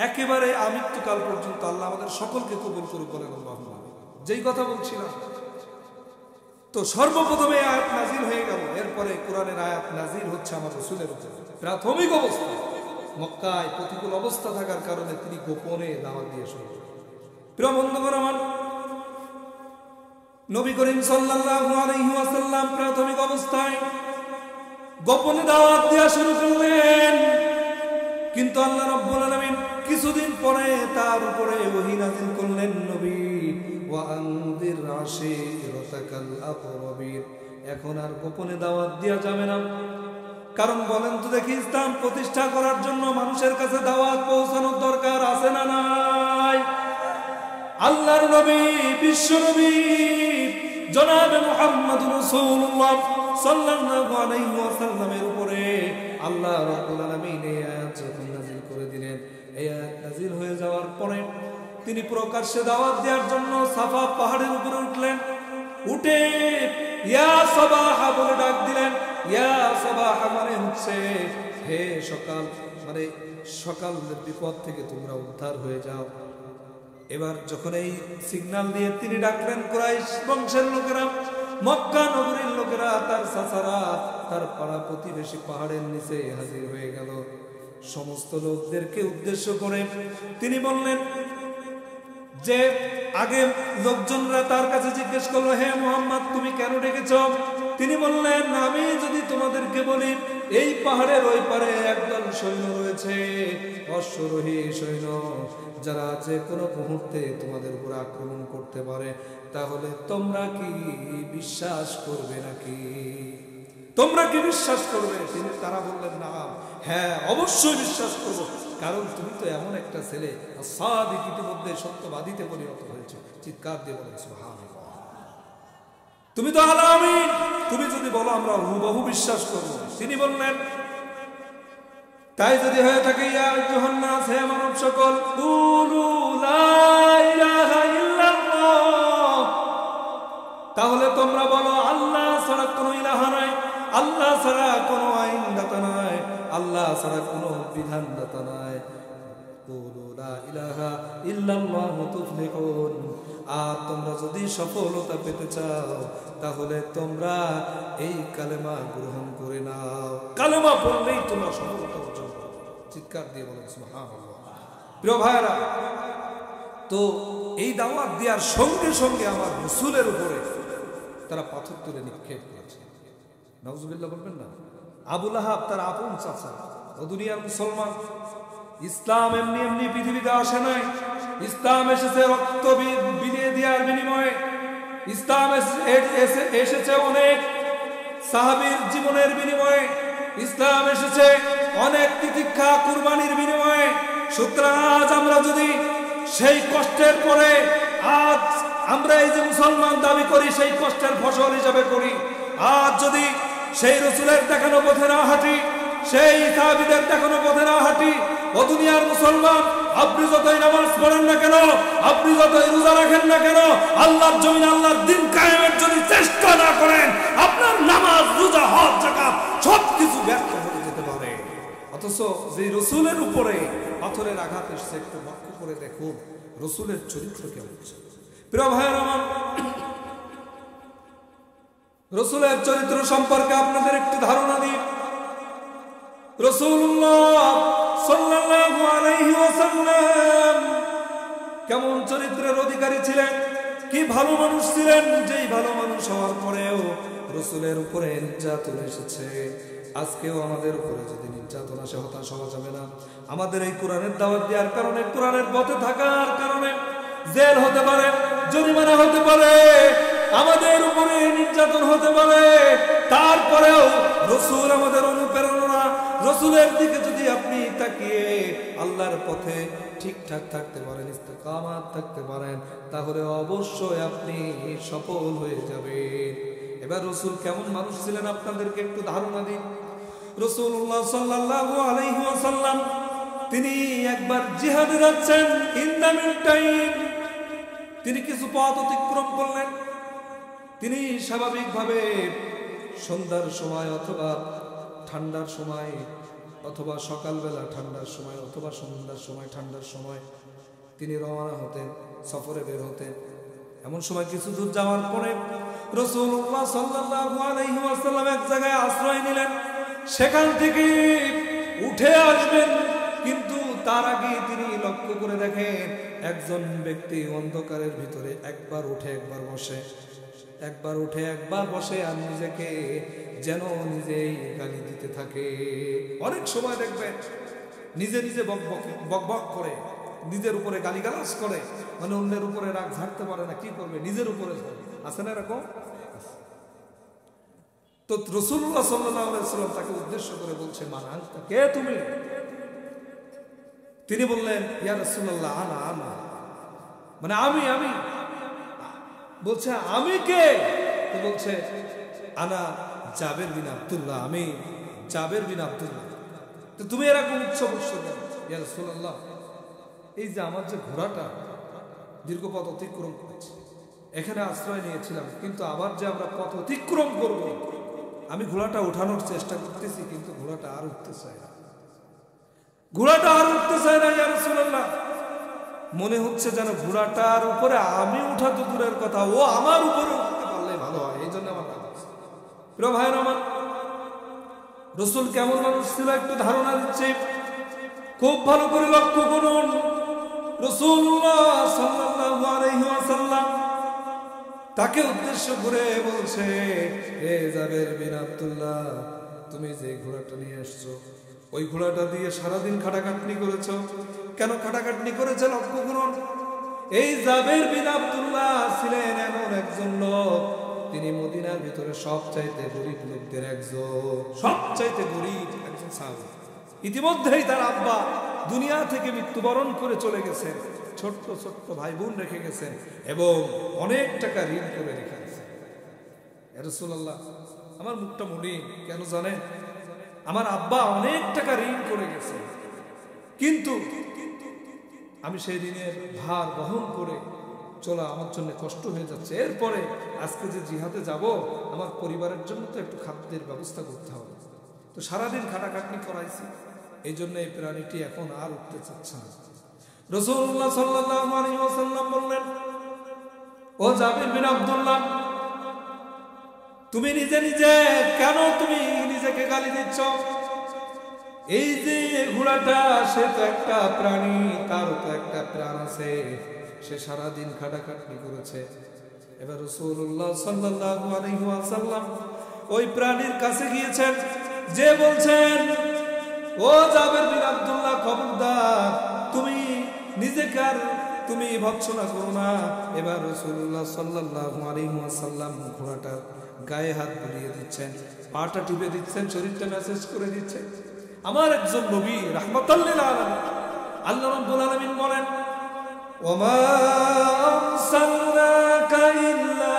একেবারে আমৃত্যুকাল পর্যন্ত। আল্লাহ আমাদের সকলকে কবুল করুক বলেন আল্লাহুম্মা আমিন। যেই কথা বলছিলাম, তো সর্বপ্রথমে আয়াত নাজিল হয়ে গেল, এরপরে কোরআনের আয়াত নাজিল হচ্ছে আমার রাসূলের উপর। প্রাথমিক অবস্থা মক্কায় প্রতিকূল অবস্থা থাকার কারণে তিনি গোপনে দাওয়াত দিয়ে শুরু করেন। প্রিয় বন্ধুগণ আমার, নবী করিম সাল্লাল্লাহু আলাইহি ওয়াসাল্লাম প্রাথমিক অবস্থায় গোপনে দাওয়াত দেওয়া শুরু করলেন, কিন্তু আল্লাহ রাব্বুল আলামিন কিছুদিন পরে তার উপরে ওহী নাযিল করলেন, নবী ওয়া আনযির আশীরাতাকাল আকরাবিন। এখন আর গোপনে দাওয়াত দেওয়া যাবে না। কারণ বলেন তো দেখি, ইসলাম প্রতিষ্ঠা করার জন্য মানুষের কাছে দাওয়াত পৌঁছানোর দরকার আছে না নাই? আল্লাহর নবী, বিশ্ব নবী জনাবে মুহাম্মদ রাসূলুল্লাহ সাল্লাল্লাহু আলাইহি ওয়াসাল্লামের উপরে আল্লাহ রাব্বুল আলামিন এই আয়াত যখন নাযিল করে দিলেন, এই আয়াত নাযিল হয়ে যাওয়ার পরে তিনি প্রকাশ্যে দাওয়াত দেওয়ার জন্য সাফা পাহাড়ের উপরে উঠলেন। উঠে ইয়া সাবাহা বলে ডাক দিলেন। ইয়া সাবাহা মানে হচ্ছে হে সকাল, মানে সকালের বিপদ থেকে তোমরা উদ্ধার হয়ে যাও। এবার যখন এই সিগন্যাল দিয়ে তিনি ডাকলেন, কুরাইশ বংশের লোকেরা, মক্কা নগরীর লোকেরা, তার চাচারা, তার পাড়া প্রতিবেশী পাহাড়ের নিচে হাজির হয়ে গেল। সমস্ত লোকদেরকে উদ্দেশ্য করে তিনি বললেন যে, আগে লোকজনরা তার কাছে জিজ্ঞেস করলো, হে মুহাম্মদ তুমি কেন ডেকেছ? তিনি বললেন, আমি যদি তোমাদেরকে বলি এই পাহাড়ের ওই পারে একদল সৈন্য রয়েছে, অশ্বরোহী সৈন্য, যারা যে কোনো মুহূর্তে তোমাদের উপর আক্রমণ করতে পারে, তাহলে তোমরা কি বিশ্বাস করবে নাকি? তোমরা কি বিশ্বাস করবে? তারা বললেন না, হ্যাঁ অবশ্যই বিশ্বাস করবো, কারণ তুমি তো এমন একটা ছেলে, সাদিক, ইতিমধ্যে সত্যবাদীতে পরিণত হয়েছে। চিৎকার দিয়ে বলেন সুবহানাল্লাহ। তুমি তো আল আমিন, তুমি যদি বলো আমরা হুবহু বিশ্বাস করবো। তিনি বললেন, তাই যদি হয়ে থাকে, ইয়া আইয়ুহান নাস, হে মানব সকল, কুলু লা ইলাহা ইল্লাল্লাহ, তাহলে তোমরা বলো আল্লাহ ছাড়া কোনো ইলাহা নাই, আল্লাহ ছাড়া কোনো আইনদাতা নাই, আল্লাহ ছাড়া কোনো বিধানদাতা নাই। কুলু লা ইলাহা ইল্লাল্লাহ তুফলিহুন। আর তোমরা যদি সফলতা পেতে চাও তাহলে তোমরা এই কালেমা গ্রহণ করে নাও। কালেমা পড়লেই তোমরা সফলতা অর্জন করবে। চিৎকার দিয়ে বলেন সুবহানাল্লাহ। প্রিয় ভাইরা, তো এই দাওয়াত দেওয়ার সঙ্গে সঙ্গে আমার রাসূলের উপরে তারা পাথর তুলে নিক্ষেপ করেছে। নাউজুবিল্লাহ বলবেন না? আবু লাহাব তার আপন চাচা, ও দুনিয়ার মুসলমান। ইসলাম এমনি এমনি পৃথিবীতে আসে নাই। ইসলাম এসেছে রক্ত বিলিয়ে দেওয়ার বিনিময়ে। ইসলাম এসেছে অনেক সাহাবীর জীবনের বিনিময়ে। ইসলাম এসেছে অনেক তিতিক্ষা কুরবানির বিনিময়ে। সুতরাং আজ আমরা যদি সেই কষ্টের পরে আজ আমরা এই যে মুসলমান দাবি করি, সেই কষ্টের ফসল হিসাবে করি, আজ যদি সেই রসুলের দেখানো পথে না হাঁটি, সেই সাহাবীদের দেখানো পথে না হাঁটি, ও দুনিয়ার মুসলমান, আপনি যতই নামাজ পড়েন না কেন, আপনি যতই রোজা রাখেন না কেন, আল্লাহর জমিনে আল্লাহর দিন কায়েমের জন্য চেষ্টা না করেন, আপনার নামাজ, রোজা, হজ, যাকাত সবকিছু ব্যর্থ হয়ে যেতে পারে। অথচ যে রসুলের উপরে পাথরের আঘাত এসেছে, একটু লক্ষ্য করে দেখুন রসুলের চরিত্র কেমন ছিল। প্রিয় ভাইয়ের আমার, রসুলের চরিত্র সম্পর্কে আপনাদের একটু ধারণা দিই। রাসূলুল্লাহ সাল্লাল্লাহু আলাইহি ওয়াসাল্লাম কেমন চরিত্রের অধিকারী ছিলেন, কি ভালো মানুষ ছিলেন, যেই ভালো মানুষ হওয়ার পরেও রসুলের উপরে নির্যাতন এসেছে। আজকেও আমাদের উপরে যদি নির্যাতন আসে, হতাশ হওয়া যাবে না। আমাদের এই কোরআনের দাওয়াত দেওয়ার কারণে, কোরআনের পথে থাকার কারণে জেল হতে পারে, জরিমানা হতে পারে, আমাদের উপরে নির্যাতন হতে পারে, তারপরেও রসুল আমাদের অনুপ্রেরণা, রসুলের দিকে যদি আপনি তাকিয়ে আল্লাহর পথে ঠিকঠাক থাকতে পারেন, ইস্তেকামাত থাকতে পারেন, তাহলে অবশ্যই আপনি সফল হয়ে যাবেন। এবার রসুল কেমন মানুষ ছিলেন আপনাদেরকে একটু ধারণা দিন। রাসূলুল্লাহ সাল্লাল্লাহু আলাইহি ওয়াসাল্লাম তিনি একবার জিহাদে যাচ্ছেন, ইন দ্য মিড টাইম তিনি কিছু পথ অতিক্রম করলেন। তিনি স্বাভাবিকভাবে সন্ধ্যার সময় অথবা ঠান্ডার সময়, অথবা সকালবেলা ঠান্ডার সময়, অথবা সন্ধ্যার সময় ঠান্ডার সময় তিনি রওনা হতেন, সফরে বের হতেন। এমন সময় কিছু দূর যাওয়ার পরে রাসূলুল্লাহ সাল্লাল্লাহু আলাইহি ওয়াসাল্লাম এক জায়গায় আশ্রয় নিলেন, সেখান থেকে উঠে আসবেন, কিন্তু তার আগে তিনি লক্ষ্য করে দেখেন একজন ব্যক্তি অন্ধকারের ভিতরে একবার উঠে একবার বসে, একবার উঠে একবার বসে, আর নিজেকে যেন নিজেই গালি দিতে থাকে। অনেক সময় দেখবেন নিজে নিজে বকবক করে, নিজের উপরে গালিগালাজ করে, মানে অন্যের উপরে রাগ ঝাড়তে পারে না, কি করবে, নিজের উপরে আছে না এরকম। তো রাসূলুল্লাহ সাল্লাল্লাহু আলাইহি ওয়াসাল্লাম তাকে উদ্দেশ্য করে বলছে, মান আনতা, কে তুমি? তিনি বললেন, ইয়া রাসূলুল্লাহ আনা আনা, মানে আমি আমি। বলছে আমি কে? তো বলছে আনা জাবের বিন আব্দুল্লাহ, আমি জাবের বিন আব্দুল্লাহ। তো তুমি এরকম উৎসব কেন? ইয়া রাসূলুল্লাহ, এই যে আমার যে ঘোড়াটা দীর্ঘ পথ অতিক্রম করেছে, এখানে আশ্রয় নিয়েছিলাম, কিন্তু আবার যে আমরা পথ অতিক্রম করব, আমি ঘোড়াটা উঠানোর চেষ্টা করতেছি, কিন্তু ঘোড়াটা আর উঠতে চায় না, ঘোড়াটা আর উঠতে চায় না। ইয়া রাসূলুল্লাহ, মনে হচ্ছে যেন ঘোড়াটার উপরে আমি উঠা তো দূরের কথা, ও আমার উপরে উঠতে পারলে ভালো হয়, এই জন্য আমার কাজ। প্রিয় ভাইয়ের আমার, রসুল কেমন মানুষ ছিল একটু ধারণা দিচ্ছে, খুব ভালো করে লক্ষ্য করুন। রাসূলুল্লাহ সাল্লাল্লাহু আলাইহি ওয়াসাল্লাম তাকে উদ্দেশ্য করে বলছে, হে জাবের বিন আব্দুল্লাহ, তুমি যে ঘোড়াটা নিয়ে আসছো, ওই ঘোড়াটা দিয়ে সারাদিন খাটাখাটনি করেছো। কেন খাটাখাটনি করেছে লক্ষ্য করুন। এই জাবের বিন আব্দুল্লাহ ছিলেন এমন একজন লোক, তিনি মদিনার ভিতরে সবচাইতে গরিব লোকদের একজন, সবচাইতে গরিব একজন সাহাবী। ইতিমধ্যেই তার আব্বা দুনিয়া থেকে মৃত্যুবরণ করে চলে গেছেন, ছোট্ট ছোট্ট ভাই বোন রেখে গেছেন, এবং অনেক টাকা ঋণ করে রেখে গেছেন। ইয়া রাসূলুল্লাহ, আমার মুখটা মলিন কেন জানেন? আমার আব্বা অনেক টাকা ঋণ করে গেছে, কিন্তু আমি সেই ঋণের ভার বহন করে চলা আমার জন্য কষ্ট হয়ে যাচ্ছে। এরপরে আজকে যে জিহাদে যাব, আমার পরিবারের জন্য তো একটু খাদ্যের ব্যবস্থা করতে হবে। তো সারাদিন খাটাখাটনি করাইছি, এই জন্য এই প্রাণীটি এখন আর উঠতে চাচ্ছে না। রাসূলুল্লাহ সাল্লাল্লাহু আলাইহি ওয়াসাল্লাম বললেন, ও জাবের বিন আব্দুল্লাহ, তুমি নিজে নিজে কেন তুমি নিজেকে গালি দিচ্ছ? এই যে ঘোড়াটা, সে তো একটা প্রাণী, তারও তো একটা প্রাণ আছে, সে সারাদিন খাটাখাটনি করেছে। এবার রাসূলুল্লাহ সাল্লাল্লাহু আলাইহি ওয়াসাল্লাম ওই প্রাণীর কাছে গিয়েছেন, যে বলছেন, ও জাবের বিন আব্দুল্লাহ, খবরদার, তুমি নিজেকে আর তুমি ভৎসনা করো না। এবার রাসূলুল্লাহ সাল্লাল্লাহু আলাইহি ওয়াসাল্লাম ঘোড়াটার গায়ে হাত বুলিয়ে দিচ্ছেন, পাটা টিপে দিচ্ছেন, শরীরটা ম্যাসেজ করে দিচ্ছেন। আমার একজন নবী রাহমাতাল লিল আলামিন, আল্লাহ রাব্বুল আলামিন বলেন, ওমা আরসালনাকা ইল্লা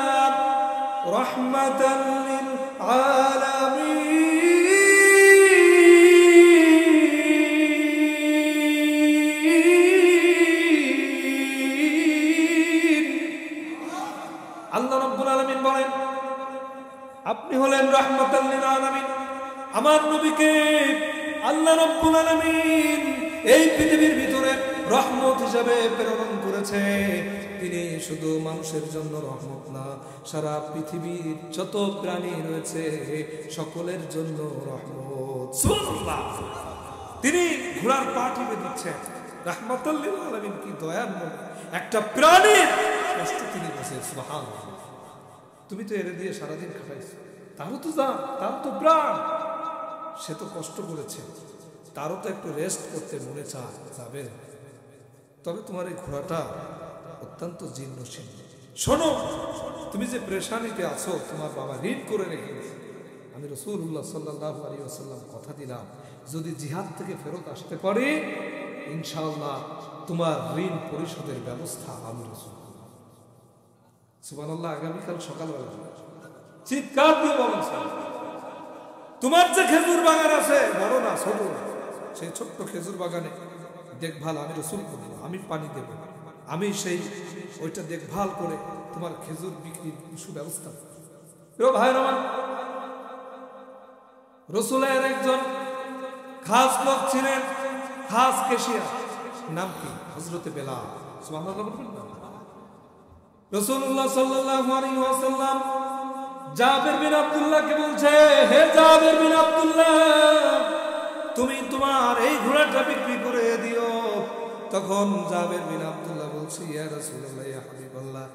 রাহমাতাল লিল আলামিন। আল্লাহ রাব্বুল আলামিন বলেন, আপনি হলেন রাহমাতাল লিল আলামিন। আমার নবীকে আল্লাহ রাব্বুল আলামিন এই পৃথিবীর ভিতরে রহমত হিসাবে প্রেরণ করেছে। তিনি শুধু মানুষের জন্য রহমত না, সারা পৃথিবীর যত প্রাণী রয়েছে সকলের জন্য রহমত। সুবহানাল্লাহ। তিনি ঘোড়ার পা টিপে দিচ্ছেন। রাহমাতাল লিল আলামিন কি দয়ার নবী, একটা প্রাণীর কষ্ট তিনি বুঝেন। সুবহানাল্লাহ। তুমি তো এরে দিয়ে সারাদিন খাটাইছো, তারও তো জান, তার তো প্রাণ, সে তো কষ্ট করেছে, তারও তো একটু রেস্ট করতে মনে যাবে। তবে তোমার এই ঘোড়াটা অত্যন্ত জীর্ণশীর্ণ। শোনো, তুমি যে পেরেশানিতে আছো, তোমার বাবা ঋণ করে রেখে গেছে। আমি রাসূলুল্লাহ সাল্লাল্লাহু আলাইহি ওয়াসাল্লাম কথা দিলাম, যদি জিহাদ থেকে ফেরত আসতে পারি ইনশাআল্লাহ তোমার ঋণ পরিশোধের ব্যবস্থা আমি রাসূল। সুবহানাল্লাহ। আগামীকাল সকালবেলা চিৎকার দিয়ে বলেন, তোমার যে খেজুর বাগান আছে, বড় না ছোট না, সেই ছোট্ট খেজুর বাগানে দেখভাল আমি রাসূল করবো, আমি পানি দেব, আমি সেই ওইটা দেখভাল করে তোমার খেজুর বিক্রির সুব্যবস্থা। প্রিয় ভাই আমার, রাসূলের একজন খাস লোক ছিলেন, খাস কেশিয়া, নাম কি? হযরতে বেলাল। সুবহানাল্লাহ বলবেন না? রাসূলুল্লাহ সাল্লাল্লাহু আলাইহি ওয়াসাল্লাম জাবের বিন আব্দুল্লাহকে বলছে, হে জাবের বিন আব্দুল্লাহ, তুমি তোমার এই ঘোড়াটা বিক্রি করে দিও। তখন জাবের বিন আব্দুল্লাহ বলছে, ইয়া রাসূলুল্লাহ, ইয়া হাবিবাল্লাহ,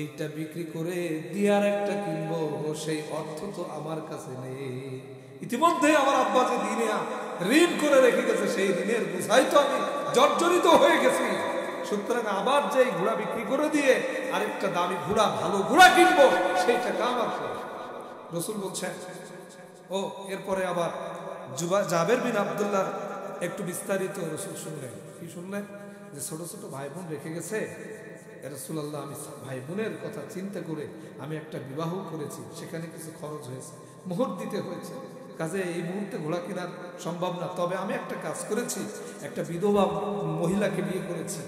এইটা বিক্রি করে দিয়ার একটা কিনবো, সেই অর্থ তো আমার কাছে নেই। ইতিমধ্যে আমার আব্বা যে দিনে ঋণ করে রেখে গেছে, সেই ঋণের বোঝাই তো আমি জর্জরিত হয়ে গেছি। সুতরাং আবার যে ঘোড়া বিক্রি করে দিয়ে আরেকটা দামি ঘোড়া, ভালো ঘোড়া কিনবো, সেই টাকা আমার। রাসূল বলছেন, ও এরপরে আবার জাবের বিন আব্দুল্লাহ একটু বিস্তারিত রাসূল শুনলেন। কি শুনলেন? যে ছোট ছোট ভাই বোন রেখে গেছে। রাসূলুল্লাহ, আমি ভাই বোনের কথা চিন্তা করে আমি একটা বিবাহ করেছি, সেখানে কিছু খরচ হয়েছে, মোহর দিতে হয়েছে, কাজে এই মুহূর্তে ঘোড়া কেনার সম্ভব না। তবে আমি একটা কাজ করেছি, একটা বিধবা মহিলাকে বিয়ে করেছি,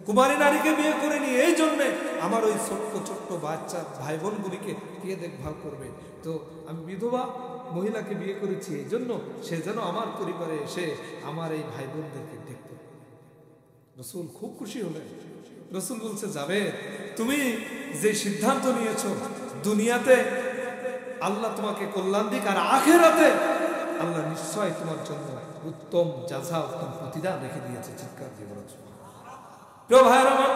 কুমারী নারীকে বিয়ে করে নিয়ে, এই জন্যে আমার ওই ছোট্ট ছোট্ট বাচ্চা ভাই বোনগুলিকে কে দেখভাল করবে, তো আমি বিধবা মহিলাকে বিয়ে করেছি, এই জন্য সে যেন আমার পরিবারে এসে আমার এই ভাই বোনদেরকে দেখতে। রাসূল খুব খুশি হলেন। রাসূল বলছে, যাবে, তুমি যে সিদ্ধান্ত নিয়েছো, দুনিয়াতে আল্লাহ তোমাকে কল্যাণ দিক, আর আখিরাতে আল্লাহ নিশ্চয় তোমার জন্য উত্তম জাযা, উত্তম প্রতিদান রেখে দিয়েছে। চিৎকার দিয়ে বলেছে। প্রিয় ভাইরা আমার,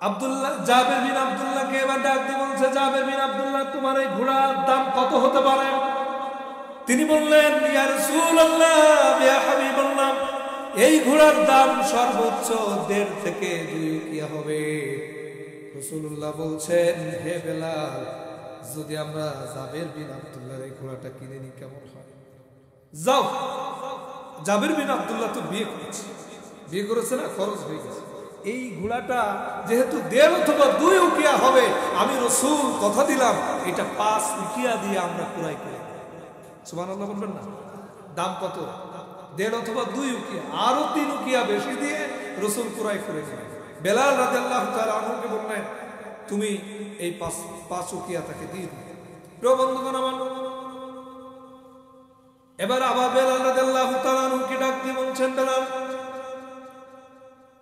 আব্দুল্লাহ জাবের বিন আব্দুল্লাহকে এবার ডাক দিয়ে বলছে, জাবের বিন আব্দুল্লাহ, তোমার এই ঘোড়ার দাম কত হতে পারে? তিনি বললেন, ইয়া রাসূলুল্লাহ, ইয়া হাবিবাল্লাহ, এই ঘোড়ার দাম সর্বোচ্চ 1.5 থেকে 2 উকিয়া হবে। রাসূলুল্লাহ বলছেন, হে বেলাল, যদি আমরা জাবের বিন আব্দুল্লাহর এই ঘোড়াটা কিনে নিই কেমন হয়? যাও। জাবের বিন আব্দুল্লাহ তো বিয়ে করেছে না, খরচ হয়ে গেছে। এই ঘোড়াটা যেহেতু 1.5 অথবা 2 উকিয়া হবে, আমি রাসূল কথা দিলাম, এটা 5 উকিয়া দিয়ে আমরা ক্রয় করি। সুবহানাল্লাহ বলবেন না? দাম কত? 1.5 অথবা 2 উকিয়া, আরো 3 উকিয়া বেশি দিয়ে রাসূল ক্রয় করে নিলেন। বেলাল রাদিয়াল্লাহু তাআলা আনহুকে বললেন, তুমি এই 5 উকিয়া তাকে দিয়ে দিও। প্রিয় বন্ধুগণ আমার, এবার আবার বেলাল রাদিয়াল্লাহু তাআলা আনহুকে ডাক দিয়ে বলছেন, বেলাল,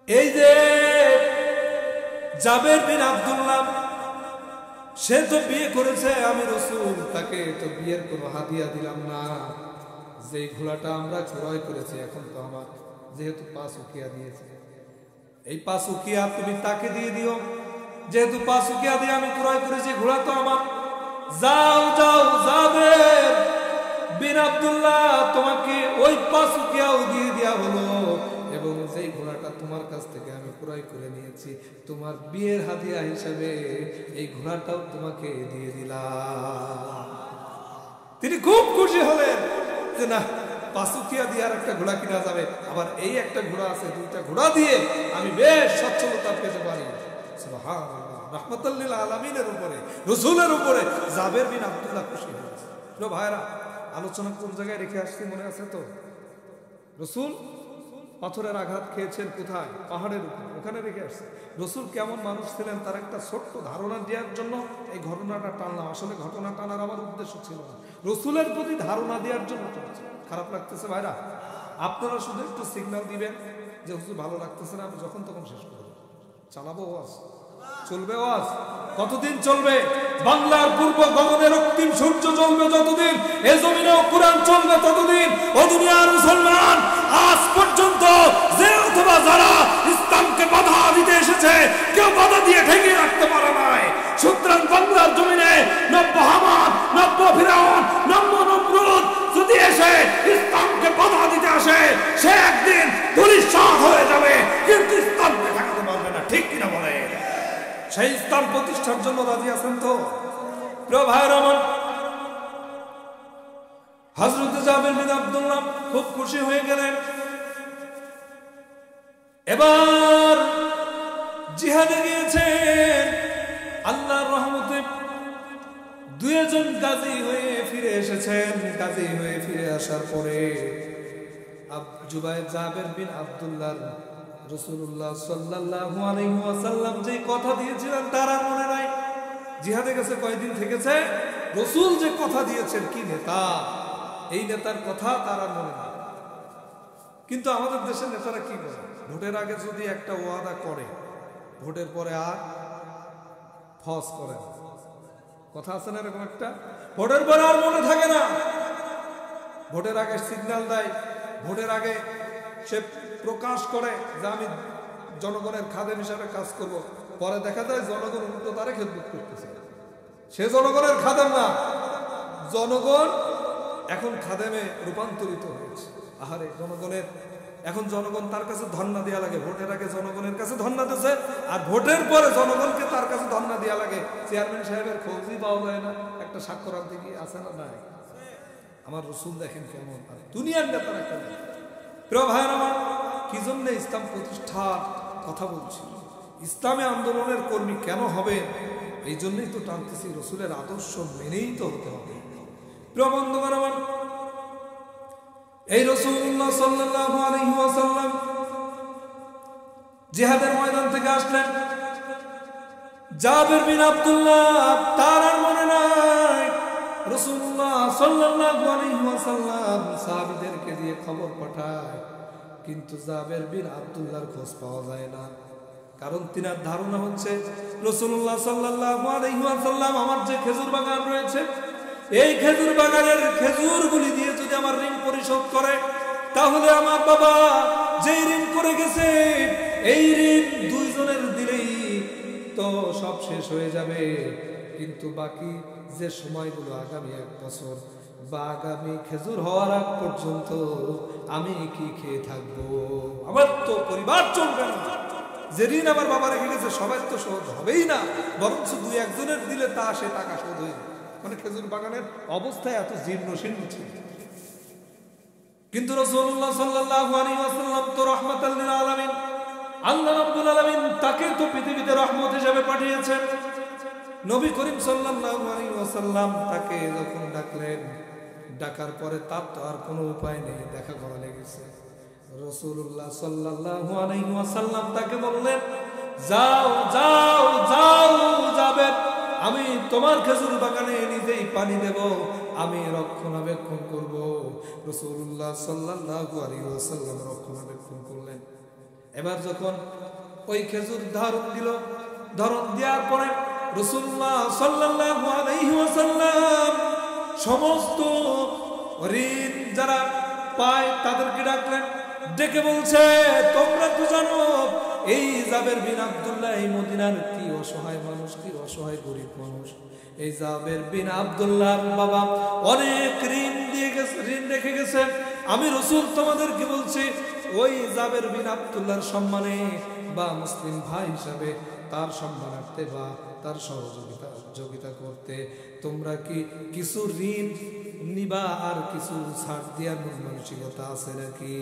এই যে জাবের বিন আব্দুল্লাহ, সে তো বিয়ে করেছে, আমি রাসূল তাকে তো বিয়ের কোনো হাদিয়া দিলাম না। যে ঘোড়াটা আমরা ক্রয় করেছি, এখন তো আমার যেহেতু 5 উকিয়া দিয়েছে, এই 5 উকিয়া তুমি তাকে দিয়ে দিও। যেহেতু 5 উকিয়া দিয়ে আমি ক্রয় করেছি, ঘোড়া তো আমার। যাও যাও, জাবের বিন আব্দুল্লাহ, তোমাকে ওই 5 উকিয়াও দিয়ে দেওয়া হলো, এবং যেই ঘোড়াটা তোমার কাছ থেকে আমি ক্রয় করে নিয়েছি, তোমার বিয়ের হাদিয়া হিসাবে এই ঘোড়াটাও তোমাকে দিয়ে দিলাম। তিনি খুব খুশি হলেন যে না, 5 উকিয়া দিয়ে আর একটা ঘোড়া কিনা যাবে, আবার এই একটা ঘোড়া আছে, 2টা ঘোড়া দিয়ে আমি বেশ সচ্ছলতা পেতে পারি। সুবহানাল্লাহ। রাহমাতাল লিল আলামিনের উপরে, রাসূলের উপরে জাবের বিন আব্দুল্লাহ খুশি হয়েছে। প্রিয় ভাইরা, আলোচনা কোন জায়গায় রেখে আসছি মনে আছে তো? রাসূল পাথরের আঘাত খেয়েছেন কোথায়? পাহাড়ের উপর, ওখানে রেখে আসছে। রাসূল কেমন মানুষ ছিলেন তার একটা ছোট্ট ধারণা দেওয়ার জন্য এই ঘটনাটা টানলাম। আসলে ঘটনা টানার আমার উদ্দেশ্য ছিল না, রাসূলের প্রতি ধারণা দেওয়ার জন্য টানছি। খারাপ লাগতেছে ভাইরা? আপনারা শুধু একটু সিগন্যাল দিবেন যে হুজুর ভালো লাগতেছে না, আমি যখন তখন শেষ করব। চালাবো ওয়াজ, চলবে ওয়াজ। কতদিন চলবে? বাংলার পূর্ব গগনে রক্তিম সূর্য জ্বলবে যতদিন, এ জমিনেও কোরআন চলবে ততদিন। ও দুনিয়ার মুসলমান, আজ পর্যন্ত যে অথবা যারা ইসলামকে বাধা দিতে এসেছে, কেউ বাধা দিয়ে ঠেকিয়ে রাখতে পারে নাই। সুতরাং বাংলার জমিনে নব্য হামান, নব্য ফিরাউন, নব্য নমরুদ যদি এসে ইসলামকে বাধা দিতে আসে, সে একদিন ধূলিসাৎ হয়ে যাবে, কিন্তু ইসলামকে ঠেকাতে পারবে না। ঠিক কিনা বলে? সেই ইসলাম প্রতিষ্ঠার জন্য রাজি আছেন তো? প্রিয় ভাইয়ের আমার, হযরত জাবের বিন আব্দুল্লাহ খুব খুশি হয়ে গেলেন। এবার জিহাদে গিয়েছেন, আল্লাহর রহমতে দুইজন গাজী হয়ে ফিরে এসেছেন। গাজী হয়ে ফিরে আসার পরে জাবের বিন আব্দুল্লাহ রাসূলুল্লাহ সাল্লাল্লাহু আলাইহি ওয়াসাল্লাম যে কথা দিয়েছিলেন তার আর মনে নাই। জিহাদে গেছে, কয়দিন থেকেছে, রাসূল যে কথা দিয়েছেন, কি নেতা, এই নেতার কথা তার আর মনে নাই। কিন্তু আমাদের দেশের নেতারা কি করে? ভোটের আগে যদি একটা ওয়াদা করে, ভোটের পরে আর ফস করে না। কথা আছে না এরকম একটা? ভোটের পরে আর মনে থাকে না। ভোটের আগে সিগন্যাল দেয়, ভোটের আগে সে প্রকাশ করে যে আমি জনগণের খাদেম হিসাবে কাজ করব। পরে দেখা যায় জনগণ উল্টো তারে খেদমত করতেছে। সে জনগণের খাদেম না, জনগণ এখন খাদেমে রূপান্তরিত হয়েছে। আহারে, জনগণের এখন জনগণ তার কাছে ধর্ণা দেওয়া লাগে। ভোটের আগে জনগণের কাছে ধর্ণা দিচ্ছে, আর ভোটের পরে জনগণকে তার কাছে ধর্ণা দেওয়া লাগে। চেয়ারম্যান সাহেবের খোঁজই পাওয়া যায় না, একটা স্বাক্ষর আনতে গিয়ে আছে না নাই? আমার রাসূল দেখেন কেমন, আর দুনিয়ার নেতারা কেমন। প্রিয় ভাইয়ের আমার, কি জন্য ইসলাম প্রতিষ্ঠার কথা বলছি, ইসলামী আন্দোলনের কর্মী কেন হবে, এই জন্যই তো টানতেছি। রাসূলের আদর্শ মেনেই তো হতে হবে। প্রিয় বন্ধুগণ আমার, এই রাসূলুল্লাহ সাল্লাল্লাহু আলাইহি ওয়াসাল্লাম জিহাদের ময়দান থেকে আসলেন। জাবের বিন আব্দুল্লাহ তার আর মনে নাই। রাসূলুল্লাহ সাল্লাল্লাহু আলাইহি ওয়াসাল্লাম সাহাবীদেরকে দিয়ে খবর পাঠায়, কিন্তু জাবের বিন আব্দুল্লাহর খোঁজ পাওয়া যায় না। কারণ তিনার ধারণা হচ্ছে রাসূলুল্লাহ সাল্লাল্লাহু আলাইহি ওয়াসাল্লাম আমার যে খেজুর বাগান রয়েছে, এই খেজুর বাগানের খেজুরগুলি দিয়ে যদি আমার ঋণ পরিশোধ করে, তাহলে আমার বাবা যেই ঋণ করে গেছে, এই ঋণ দুইজনের দিলেই তো সব শেষ হয়ে যাবে। কিন্তু বাকি যে সময়গুলো আগামী 1 বছর বা আগামী খেজুর হওয়ার আগ পর্যন্ত আমি কি খেয়ে থাকবো? আমার তো পরিবার চলবে না। যে ঋণ আমার বাবা রেখে গেছে সবাই তো শোধ হবেই না, বরঞ্চ 2-1 জনের দিলে তা সে টাকা শোধ হয়ে যাবে। মানে খেজুর বাগানের অবস্থায় এত জীর্ণ শীর্ণ ছিল। কিন্তু রাসূলুল্লাহ সাল্লাল্লাহু আলাইহি ওয়াসাল্লাম তো রাহমাতাল লিল আলামিন, আল্লাহ রাব্বুল আলামিন তাকে তো পৃথিবীতে রহমত হিসেবে পাঠিয়েছেন। নবী করিম সাল্লাল্লাহু আলাইহি ওয়াসাল্লাম তাকে যখন ডাকলেন, ডাকার পরে তার তো আর কোনো উপায় নেই, দেখা করা লেগেছে। রাসূলুল্লাহ সাল্লাল্লাহু আলাইহি ওয়াসাল্লাম তাকে বললেন, যাও যাও যাও যাবেন, আমি তোমার খেজুর বাগানে নিজেই পানি দেব, আমি রক্ষণাবেক্ষণ করব। রাসূলুল্লাহ সাল্লাল্লাহু আলাইহি ওয়াসাল্লাম রক্ষণাবেক্ষণ করলেন। এবার যখন ওই খেজুর ধরন দিল, ধরন দেওয়ার পরে রাসূলুল্লাহ সাল্লাল্লাহু আলাইহি ওয়াসাল্লাম সমস্ত ঋণ যারা পায় তাদেরকে ডাকলেন, ডেকে বলছে, তোমরা তো জানো এই জাবের বিন আব্দুল্লাহ এই মদিনার কি অসহায় মানুষ, কি অসহায় গরিব মানুষ। এই জাবের বিন আব্দুল্লাহ বাবা অনেক ঋণ দিয়ে গেছে, ঋণ রেখে গেছে। আমি রাসূল তোমাদেরকে বলছি, ওই জাবের বিন আব্দুল্লাহর সম্মানে বা মুসলিম ভাই হিসাবে তার সম্মানার্থে বা তার সহযোগিতা করতে। তোমরা কি কিছু ঋণ নিবা আর কিছু ছাড় দেওয়ার মন মানসিকতা আছে নাকি?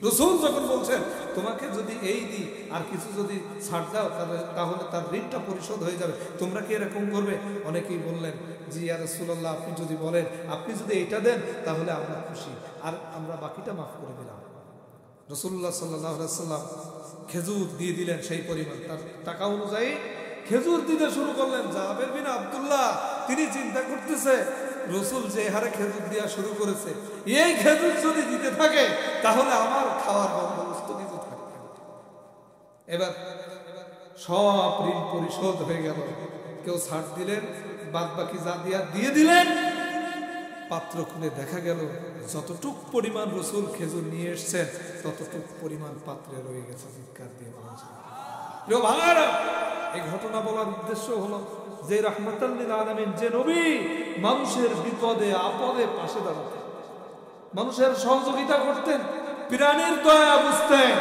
রাসূল যখন বলছেন তোমাকে যদি এই দিই আর কিছু যদি ছাড় দাও তাহলে তার ঋণটা পরিশোধ হয়ে যাবে, তোমরা কি এরকম করবে? অনেকেই বললেন জি ইয়া রাসূলুল্লাহ, আপনি যদি বলেন, আপনি যদি এইটা দেন তাহলে আমরা খুশি, আর আমরা বাকিটা মাফ করে দিলাম। রাসূলুল্লাহ সাল্লাল্লাহু আলাইহি ওয়াসাল্লাম খেজুর দিয়ে দিলেন, সেই পরিমাণ তার টাকা অনুযায়ী খেজুর দিতে শুরু করলেন। জাবের বিন আব্দুল্লাহ তিনি চিন্তা করতেছে, রাসূল যে হারে খেজুর দেওয়া শুরু করেছে, এই খেজুর যদি দিতে থাকে তাহলে আমার খাওয়ার বন্দোবস্ত কিছু থাকবে। এবার সব ঋণ পরিশোধ হয়ে গেল, কেউ ছাড় দিলেন, বাদ বাকি যা দিয়ে দিলেন। পাত্র খুলে দেখা গেল যতটুক পরিমাণ রাসূল খেজুর নিয়ে এসেছেন ততটুক পরিমাণ পাত্রে রয়ে গেছে। চিৎকার দিয়ে প্রিয় ভাইরা, এই ঘটনা বলার উদ্দেশ্য হলো যে রাহমাতাল লিল আলামিন, যে নবী মানুষের বিপদে আপদে পাশে দাঁড়াতেন, মানুষের সহযোগিতা করতেন, প্রাণীর দয়া বুঝতেন,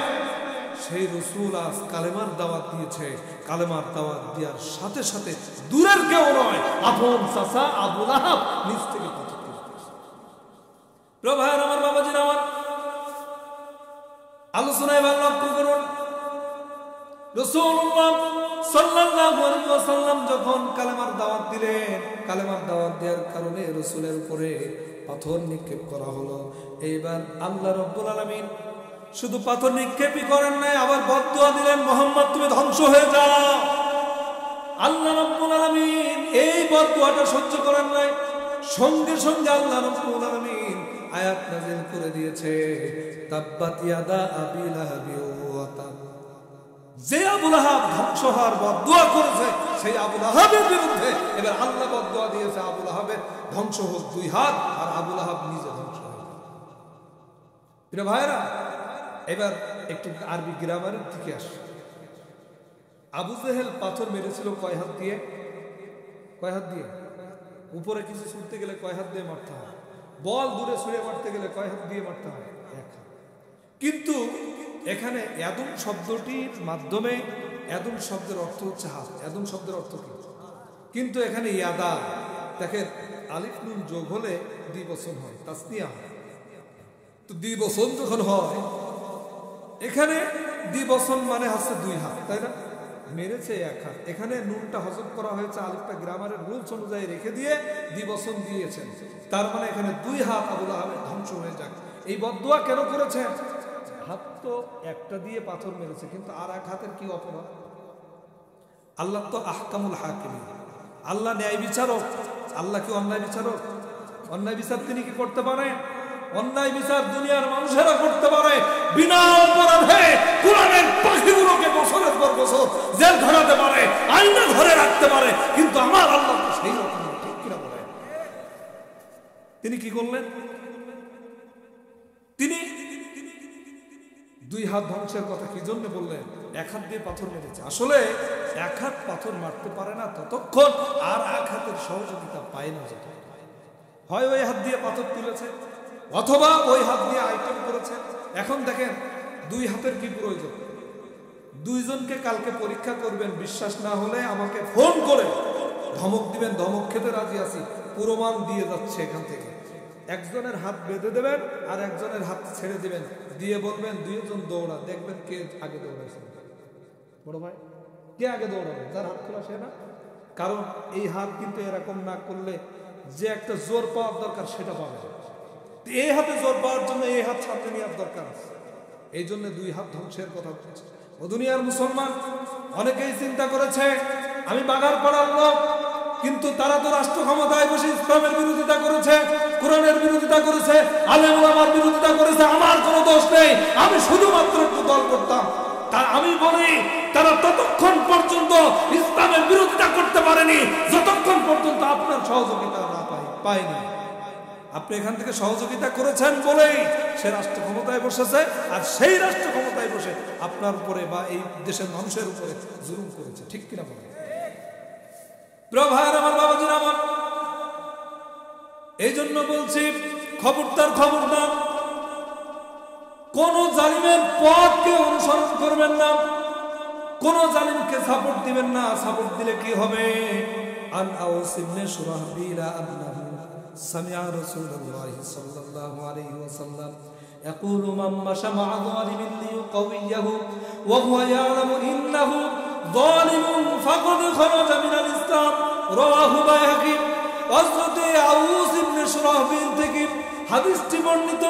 সেই রাসূল আজ কালেমার দাওয়াত দিয়েছে। কালেমার দাওয়াত দেওয়ার সাথে সাথে দূরের কেউ নয়, আপন চাচা আবু লাহাব নিজ থেকে পথে প্রভার। আমার বাবাজির, আমার আলোচনায় ভালো লক্ষ্য করুন, রাসূলুল্লাহ সাল্লাল্লাহু আলাইহি ওয়াসাল্লাম যখন কালেমার দাওয়াত দিলেন, কালেমার দাওয়াত দেওয়ার কারণে রাসূলের উপরে পাথর নিক্ষেপ করা হলো। এইবার আল্লাহ রাব্বুল আলামিন শুধু পাথর নিক্ষেপই করেন নাই, আবার বদদুয়া দিলেন, মুহাম্মদ তুমি ধ্বংস হয়ে যাও। আল্লাহ রাব্বুল আলামিন এই বদদুয়াটা সহ্য করেন নাই, সঙ্গে সঙ্গে আল্লাহ রাব্বুল আলামিন আয়াত নাযিল করে দিয়েছে, তাব্বাত ইয়াদা আবি লাহাবি ওয়া তাব। যে আবু লাহাব ধ্বংস হওয়ার বদদুয়া করেছে, সেই আবু লাহাবের বিরুদ্ধে এবার আল্লাহ বদদুয়া দিয়েছে, আবু লাহাবের ধ্বংস হোক দুই হাত, আর আবু লাহাব নিজে ধ্বংস হয়ে যাবে। প্রিয় ভাইরা, এবার একটু আরবি গ্রামারের দিকে আসে। আবু জেহেল পাথর মেরেছিল কয় হাত দিয়ে? কয় হাত দিয়ে? উপরে কিছু ছুটতে গেলে কয় হাত দিয়ে মারতে হয়? বল দূরে ছুঁড়ে মারতে গেলে কয় হাত দিয়ে মারতে হয়? এক হাত। কিন্তু এখানে ইয়াদুন শব্দটির মাধ্যমে, ইয়াদুন শব্দের অর্থ হচ্ছে হাত, ইয়াদুন শব্দের অর্থ কি? কিন্তু এখানে ইয়াদা, দেখেন আলিফ নুন যোগ হলে দ্বিবচন হয়, তাসনিয়া হয়। তো দ্বিবচন যখন হয়, এখানে দ্বিবচন মানে হচ্ছে দুই হাত, তাই না? মেরেছে এক হাত, এখানে নুনটা হজম করা হয়েছে, আলিফটা গ্রামারের রুলস অনুযায়ী রেখে দিয়ে দ্বিবচন দিয়েছেন। তার মানে এখানে দুই হাত আবু লাহাবের ধ্বংস হয়ে যাক। এই বদদুয়া কেন করেছেন? হাত তো একটা দিয়ে পাথর মেরেছে, কিন্তু আর এক হাতের কি অপরাধ? আল্লাহ তো আহকামুল হাকিমিন, আল্লাহ ন্যায় বিচারক। আল্লাহ কি অন্যায় বিচারক? অন্যায় বিচার তিনি কি করতে পারেন? অন্যায় বিচার দুনিয়ার মানুষেরা করতে পারে, বিনা অপরাধে কোরআনের পাখিগুলোকে বছরের পর বছর জেল ধরাতে পারে, আইনে ধরে রাখতে পারে, কিন্তু আমার আল্লাহ তো সেই রকম, ঠিক কিনা বলে? তিনি কি করলেন? তিনি দুই হাত ধ্বংসের কথা কি জন্য বললেন? এক হাত দিয়ে পাথর মেরেছে। আসলে এক হাত পাথর মারতে পারে না ততক্ষণ আর এক হাতের সহযোগিতা পায় না। যেটা হয় ওই হাত দিয়ে পাথর তুলেছে, অথবা ওই হাত দিয়ে আইটেম করেছে। এখন দেখেন দুই হাতের কি প্রয়োজন? দুইজনকে কালকে পরীক্ষা করবেন, বিশ্বাস না হলে আমাকে ফোন করে ধমক দিবেন, ধমক খেতে রাজি আছি, প্রমাণ দিয়ে যাচ্ছে এখান থেকে। একজনের হাত বেঁধে দেবেন আর একজনের হাত ছেড়ে দিবেন, দিয়ে বলবেন দুইজন দৌড়া, দেখবেন কে আগে দৌড়াইছে। বড় ভাই, কে আগে দৌড়াবে? যার হাত খোলা সে না? কারণ এই হাত কিন্তু এরকম না করলে যে একটা জোর পাওয়ার দরকার সেটা পাবে না। এই হাতে জোর পাওয়ার জন্য এই হাত সামনে নেওয়ার দরকার আছে। এই জন্য দুই হাত ধ্বংসের কথা বলছে। ও দুনিয়ার মুসলমান অনেকেই চিন্তা করেছে আমি বাগার পাড়ার লোক, কিন্তু তারা তো রাষ্ট্র ক্ষমতায় বসে ইসলামের বিরোধিতা করেছে, কোরআনের বিরোধিতা করেছে, আলেম ওলামার বিরোধিতা করেছে, আমার কোনো দোষ নেই, আমি শুধুমাত্র একটু দল করতাম। তা আমি বলি তারা ততক্ষণ পর্যন্ত ইসলামের বিরোধিতা করতে পারেনি যতক্ষণ পর্যন্ত আপনার সহযোগিতা না পায়নি। আপনি এখান থেকে সহযোগিতা করেছেন বলেই সে রাষ্ট্র ক্ষমতায় বসেছে, আর সেই রাষ্ট্র ক্ষমতায় বসে আপনার উপরে বা এই দেশের মানুষের উপরে জুলুম করেছে, ঠিক কিনা বলেন? প্রভার আমার বাবাজির আমার, এই জন্য বলছি খবরদার খবরদার কোন জালিমের পথকে অনুসরণ করবেন না। কোন জালিমকে সাপোর্ট দিবেন না। সাপোর্ট দিলে কি হবে? আন আউস ইবনে শুরাহবিল আন্নাহু সামিআ রাসূলুল্লাহ সাল্লাল্লাহু আলাইহি ওয়াসাল্লাম ইয়াকুলু মান মাশা মা'a যালিমিন লিয়ুকাওয়িয়াহু ওয়া হুয়া ইয়ালামু ইন্নাহু যালিমুন ফাকাদ খারাজা মিনাল ইসলাম। রাওয়াহু বাইহাকী। হযরত আউস ইবনে শুরাহবিল থেকে হাদিসটি বর্ণিত।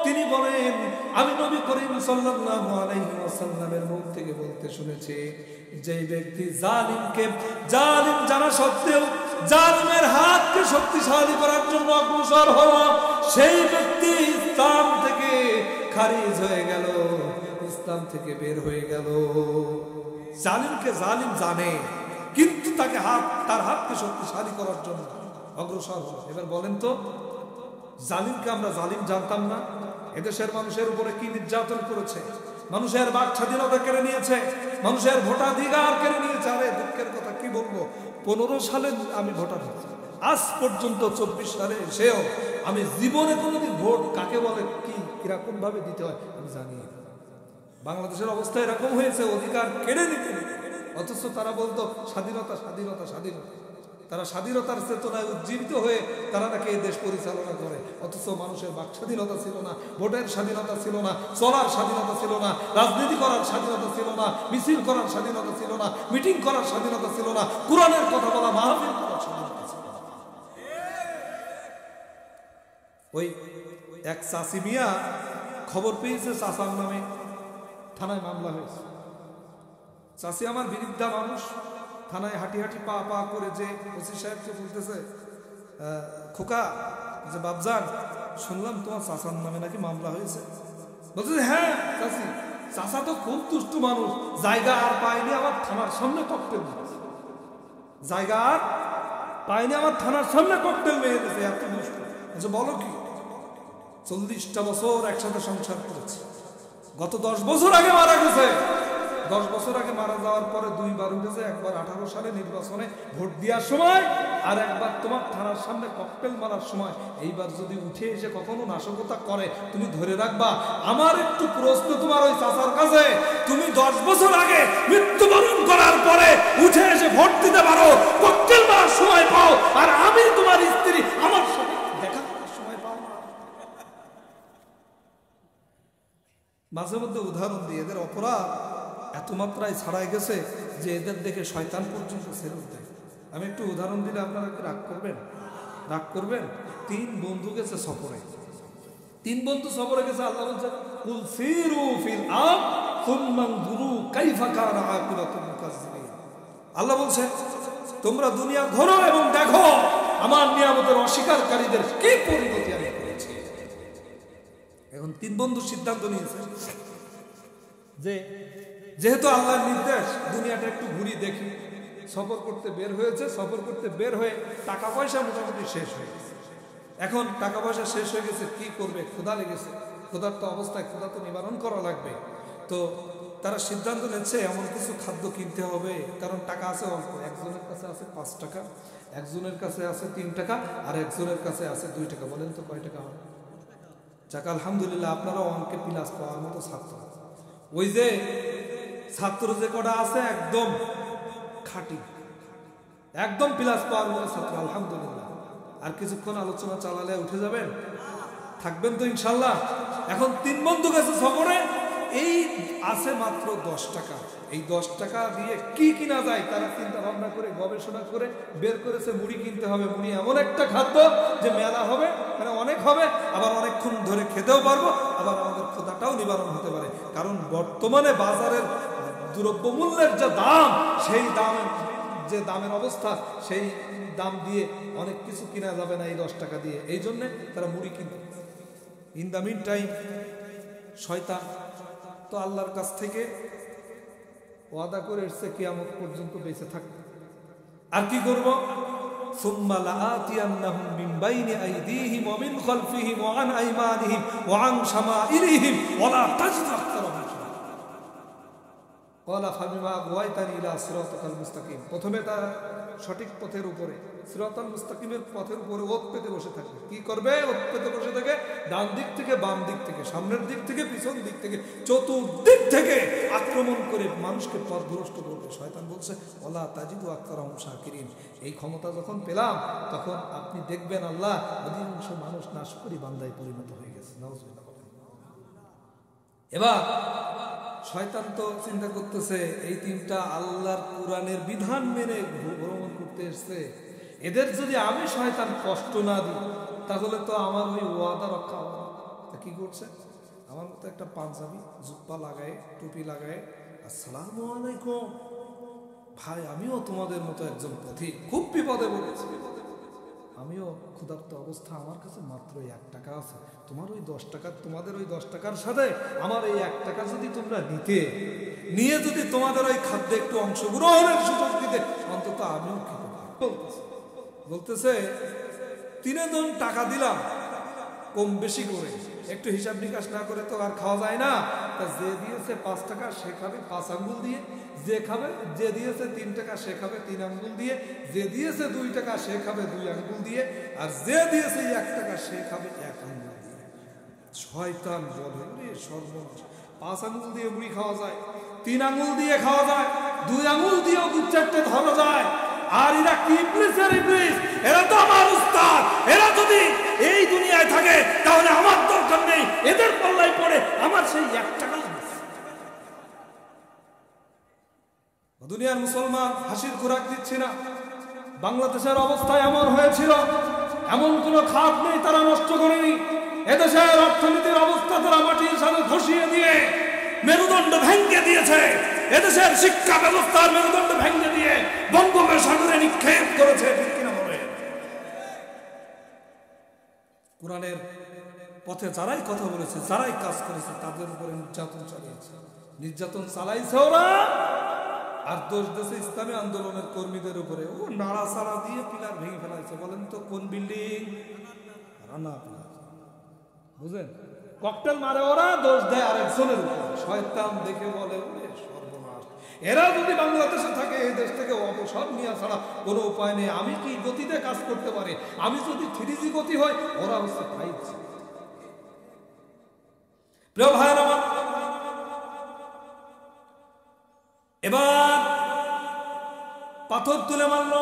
তিনি বলেন, আমি নবী করিম সাল্লাল্লাহু আলাইহি ওয়াসাল্লামের মুখ থেকে বলতে শুনেছি, যে ব্যক্তি জালিমকে জালিম জানা সত্ত্বেও জালিমের হাতকে শক্তিশালী করার জন্য অগ্রসর হলো, সেই ব্যক্তি ইসলাম থেকে খারিজ হয়ে গেল, ইসলাম থেকে বের হয়ে গেল। জালিমকে জালিম জানে, কিন্তু তার হাতকে শক্তিশালী করার জন্য অগ্রসর হলো। এবার বলেন তো, জালিমকে আমরা জালিম জানতাম না? এদেশের মানুষের উপরে কি নির্যাতন করেছে, মানুষের বাক স্বাধীনতা কেড়ে নিয়েছে, মানুষের ভোটাধিকার কেড়ে নিয়েছে। আরে দুঃখের কথা কি বলবো, 15 সালে আমি ভোটার হয়েছি, আজ পর্যন্ত 24 সালে এসেও আমি জীবনে কোনোদিন ভোট কাকে বলে, কি কিরকম ভাবে দিতে হয় আমি জানি না। বাংলাদেশের অবস্থা এরকম হয়েছে, অধিকার কেড়ে নিতে, অথচ তারা বলতো স্বাধীনতা স্বাধীনতা স্বাধীনতা। তারা স্বাধীনতার চেতনায় উজ্জীবিত হয়ে তারা নাকি এই দেশ পরিচালনা করে, অথচ মানুষের বাক স্বাধীনতা ছিল না, ভোটের স্বাধীনতা ছিল না, চলার স্বাধীনতা ছিল না, রাজনীতি করার স্বাধীনতা ছিল না, মিছিল করার স্বাধীনতা ছিল না, মিটিং করার স্বাধীনতা ছিল না, কোরআনের কথা বলা, মাহফিল করার স্বাধীনতা ছিল না। ওই এক চাচি মিয়া খবর পেয়েছে চাচার নামে থানায় মামলা হয়েছে। চাচি আমার বিরুদ্ধা মানুষ, থানায় হাঁটি হাঁটি পা পা করে যে ওসি সাহেবকে বলতেছে, খোকা যে বাবজান, শুনলাম তোমার চাচার নামে নাকি মামলা হয়েছে। বলছে হ্যাঁ চাচি, চাচা তো খুব দুষ্ট মানুষ, জায়গা আর পায়নি আমার থানার সামনে ককটেল মেরেছে, জায়গা আর পায়নি আমার থানার সামনে ককটেল মেরেছে, এত দুষ্ট। বলছে বলো কি? 40টা বছর একসাথে সংসার করেছে, গত 10 বছর আগে মারা গেছে। 10 বছর আগে মারা যাওয়ার পরে 2 বার উঠেছে, একবার 18 সালে নির্বাচনে ভোট দেওয়ার সময়, আর একবার তোমার থানার সামনে ককটেল মারার সময়। এইবার যদি উঠে এসে কখনো নাশকতা করে, তুমি ধরে রাখবা। আমার একটু প্রশ্ন তোমার ওই চাচার কাছে, তুমি 10 বছর আগে মৃত্যুবরণ করার পরে উঠে এসে ভোট দিতে পারো, ককটেল মারার সময় পাও, আর আমি তোমার স্ত্রী আমার সাথে দেখা করার সময় পাও না। মাঝে মধ্যে উদাহরণ দিয়ে এদের অপরাধ এত মাত্রায় ছাড়াই গেছে যে এদের দেখে শয়তান পর্যন্ত ছেড়ে দেয়। আমি একটু উদাহরণ দিলে আপনারা কি রাগ করবেন? রাগ করবেন? 3 বন্ধু গেছে সফরে, 3 বন্ধু সফরে গেছে। আল্লাহ বলছে কুল সিরু ফিল আরদ সুম্মা নজুরু কাইফা কানা আকিবাতুল মুকাজ্জিবিন। আল্লাহ বলছে তোমরা দুনিয়া ঘোরো এবং দেখো আমার নিয়ামতের অস্বীকারীদের কি পরিণতি আমি করেছি। এখন 3 বন্ধু সিদ্ধান্ত নিয়েছে যে যেহেতু আল্লাহর নির্দেশ দুনিয়াটা একটু ঘুরি দেখি, সফর করতে বের হয়েছে। সফর করতে বের হয়ে টাকা পয়সা মোটামুটি শেষ হয়ে গেছে। এখন টাকা পয়সা শেষ হয়ে গেছে, কি করবে? ক্ষুধা লেগেছে, ক্ষুধার্ত অবস্থায় ক্ষুধা তো নিবারণ করা লাগবে। তো তারা সিদ্ধান্ত নিচ্ছে এমন কিছু খাদ্য কিনতে হবে, কারণ টাকা আছে অল্প। একজনের কাছে আছে 5 টাকা, একজনের কাছে আছে 3 টাকা, আর একজনের কাছে আছে 2 টাকা। বলেন তো কয় টাকা হয়? যাক আলহামদুলিল্লাহ, আপনারা অঙ্কে প্লাস পাওয়ার মতো ছাত্র। ওই যে ছাত্র যে কটা আছে একদম খাঁটি, একদম প্লাস পাওয়ার মতো ছাত্র আলহামদুলিল্লাহ। আর কিছুক্ষণ আলোচনা চালালে উঠে যাবেন, থাকবেন তো ইনশাল্লাহ। এখন 3 বন্ধু গেছে সফরে, এই আছে মাত্র 10 টাকা। এই 10 টাকা দিয়ে কি কিনা যায় তারা চিন্তা ভাবনা করে গবেষণা করে বের করেছে মুড়ি কিনতে হবে। মুড়ি এমন একটা খাদ্য যে মেলা হবে, মানে অনেক হবে, আবার অনেকক্ষণ ধরে খেতেও পারবো, আবার আমাদের ক্ষুধাটাও নিবারণ হতে পারে। কারণ বর্তমানে বাজারের দ্রব্যমূল্যের যে দাম, সেই দামের যে দামের অবস্থা, সেই দাম দিয়ে অনেক কিছু কিনা যাবে না এই 10 টাকা দিয়ে। এই জন্যে তারা মুড়ি কিনতে। ইন দ্য মিন টাইম শয়তান তো আল্লাহর কাছ থেকে ওয়াদা করে এসছে কিয়ামত পর্যন্ত বেঁচে থাকবে। আর কি করবো? সুম্মা লাআতিয়ান্নাহুম মিন বাইনি আইদিহিম ওয়া মিন খালফিহিম ওয়া আন আইমানিহিম ওয়া আন শামাইলিহিম ওয়া লা তাজিদু আকতারাহুম শাকিরিন। ক্বালা ফাবিমা আগওয়াইতানি ইলা সিরাতিকাল মুস্তাকিম। প্রথমে তারা সঠিক পথের উপরে, সিরাতাল মুস্তাকিমের পথের উপরে ওত পেতে বসে থাকবে। কি করবে? ওত পেতে বসে থাকে, ডান দিক থেকে বাম দিক থেকে, সামনের দিক থেকে পিছন দিক থেকে, চতুর্দিক থেকে আক্রমণ করে মানুষকে পথভ্রষ্ট করবে। শয়তান বলছে ওয়ালা তাজিদু আকতারাহুম শাকিরিন। এই ক্ষমতা যখন পেলাম তখন আপনি দেখবেন আল্লাহ অধিকাংশ মানুষ নাশকরি বান্দায় পরিণত হয়ে গেছে। নাউজুবিল্লাহ। এবার শয়তান তো চিন্তা করতেছে এই তিনটা আল্লাহর কোরআনের বিধান মেনে ভ্রমণ করতে এসছে, এদের যদি আমি শয়তান কষ্ট না দিই তাহলে তো আমার ওই ওয়াদা রক্ষা হবে না। তা কি করছে? আমার মতো একটা পাঞ্জাবি জুব্বা লাগায়, টুপি লাগায়, আসসালামু আলাইকুম ভাই, আমিও তোমাদের মতো একজন পথিক, খুব বিপদে পড়েছি, আমিও ক্ষুধার্ত অবস্থা, আমার কাছে মাত্র 1 টাকা আছে, তোমার ওই 10 টাকা, তোমাদের ওই 10 টাকার সাথে আমার এই 1 টাকা যদি তোমরা নিয়ে যদি তোমাদের ওই খাদ্যে একটু অংশগ্রহণের সুযোগ দিতে, অন্তত আমিও খেতে পারি। বলতেছে 3 জন টাকা দিলাম কম বেশি করে, একটু হিসাব নিকাশ না করে তো আর খাওয়া যায় না। তা যে দিয়েছে 5 টাকা সে খাবে 5 আঙ্গুল দিয়ে, যে দিয়েছে 3 টাকা সে খাবে 3 আঙ্গুল দিয়ে, যে দিয়েছে 2 টাকা সে খাবে 2 আঙ্গুল দিয়ে, আর যে দিয়েছে 1 টাকা সে খাবে 1 আঙ্গুল দিয়ে। শয়তান বলে রে সর্বনাশ, 5 আঙ্গুল দিয়ে মুড়ি খাওয়া যায়, 3 আঙ্গুল দিয়ে খাওয়া যায়, 2 আঙ্গুল দিয়েও 2-4টে ধরা যায়। আর এরা কি ইবলিস, এরা তো আমার উস্তাদ, এরা যদি এই দুনিয়ায় থাকে তাহলে আমার দরকার নেই, এদের পাল্লায় পড়ে আমার সেই 1 টাকা। দুনিয়ার মুসলমান হাসির খোরাক দিচ্ছে না। বাংলাদেশের অবস্থা এমন হয়েছিল, এমন কোন খাত নেই তারা নষ্ট করেনি। এদেশের অর্থনীতির অবস্থা তারা মাটির সাথে ধসিয়ে দিয়ে মেরুদণ্ড ভেঙে দিয়েছে। এদেশের শিক্ষা ব্যবস্থার মেরুদণ্ড ভেঙে দিয়ে বঙ্গোপসাগরে নিক্ষেপ করেছে। কোরআনের পথে যারাই কথা বলেছে, যারাই কাজ করেছে, তাদের উপরে নির্যাতন চালিয়েছে, নির্যাতন চালাইছে ওরা। আর দোষ দিয়েছে ইসলামী আন্দোলনের কর্মীদের উপরে। ও নাড়াচাড়া দিয়ে পিলার ভেঙে ফেলাইছে। বলেন তো কোন বিল্ডিং? রানা পিলার, বুঝলেন? ককটেল মারে ওরা, দোষ দেয় আরেকজনের উপরে। শয়তান দেখে বলে সর্বনাশ, এরা যদি বাংলাদেশে থাকে এই দেশ থেকে অবসর নেওয়া ছাড়া কোনো উপায় নেই। আমি কি গতিতে কাজ করতে পারি? আমি যদি 3G গতি হয়, ওরা হচ্ছে 5G। প্রিয় ভাইয়ের আমার, এবার পাথর তুলে মারল।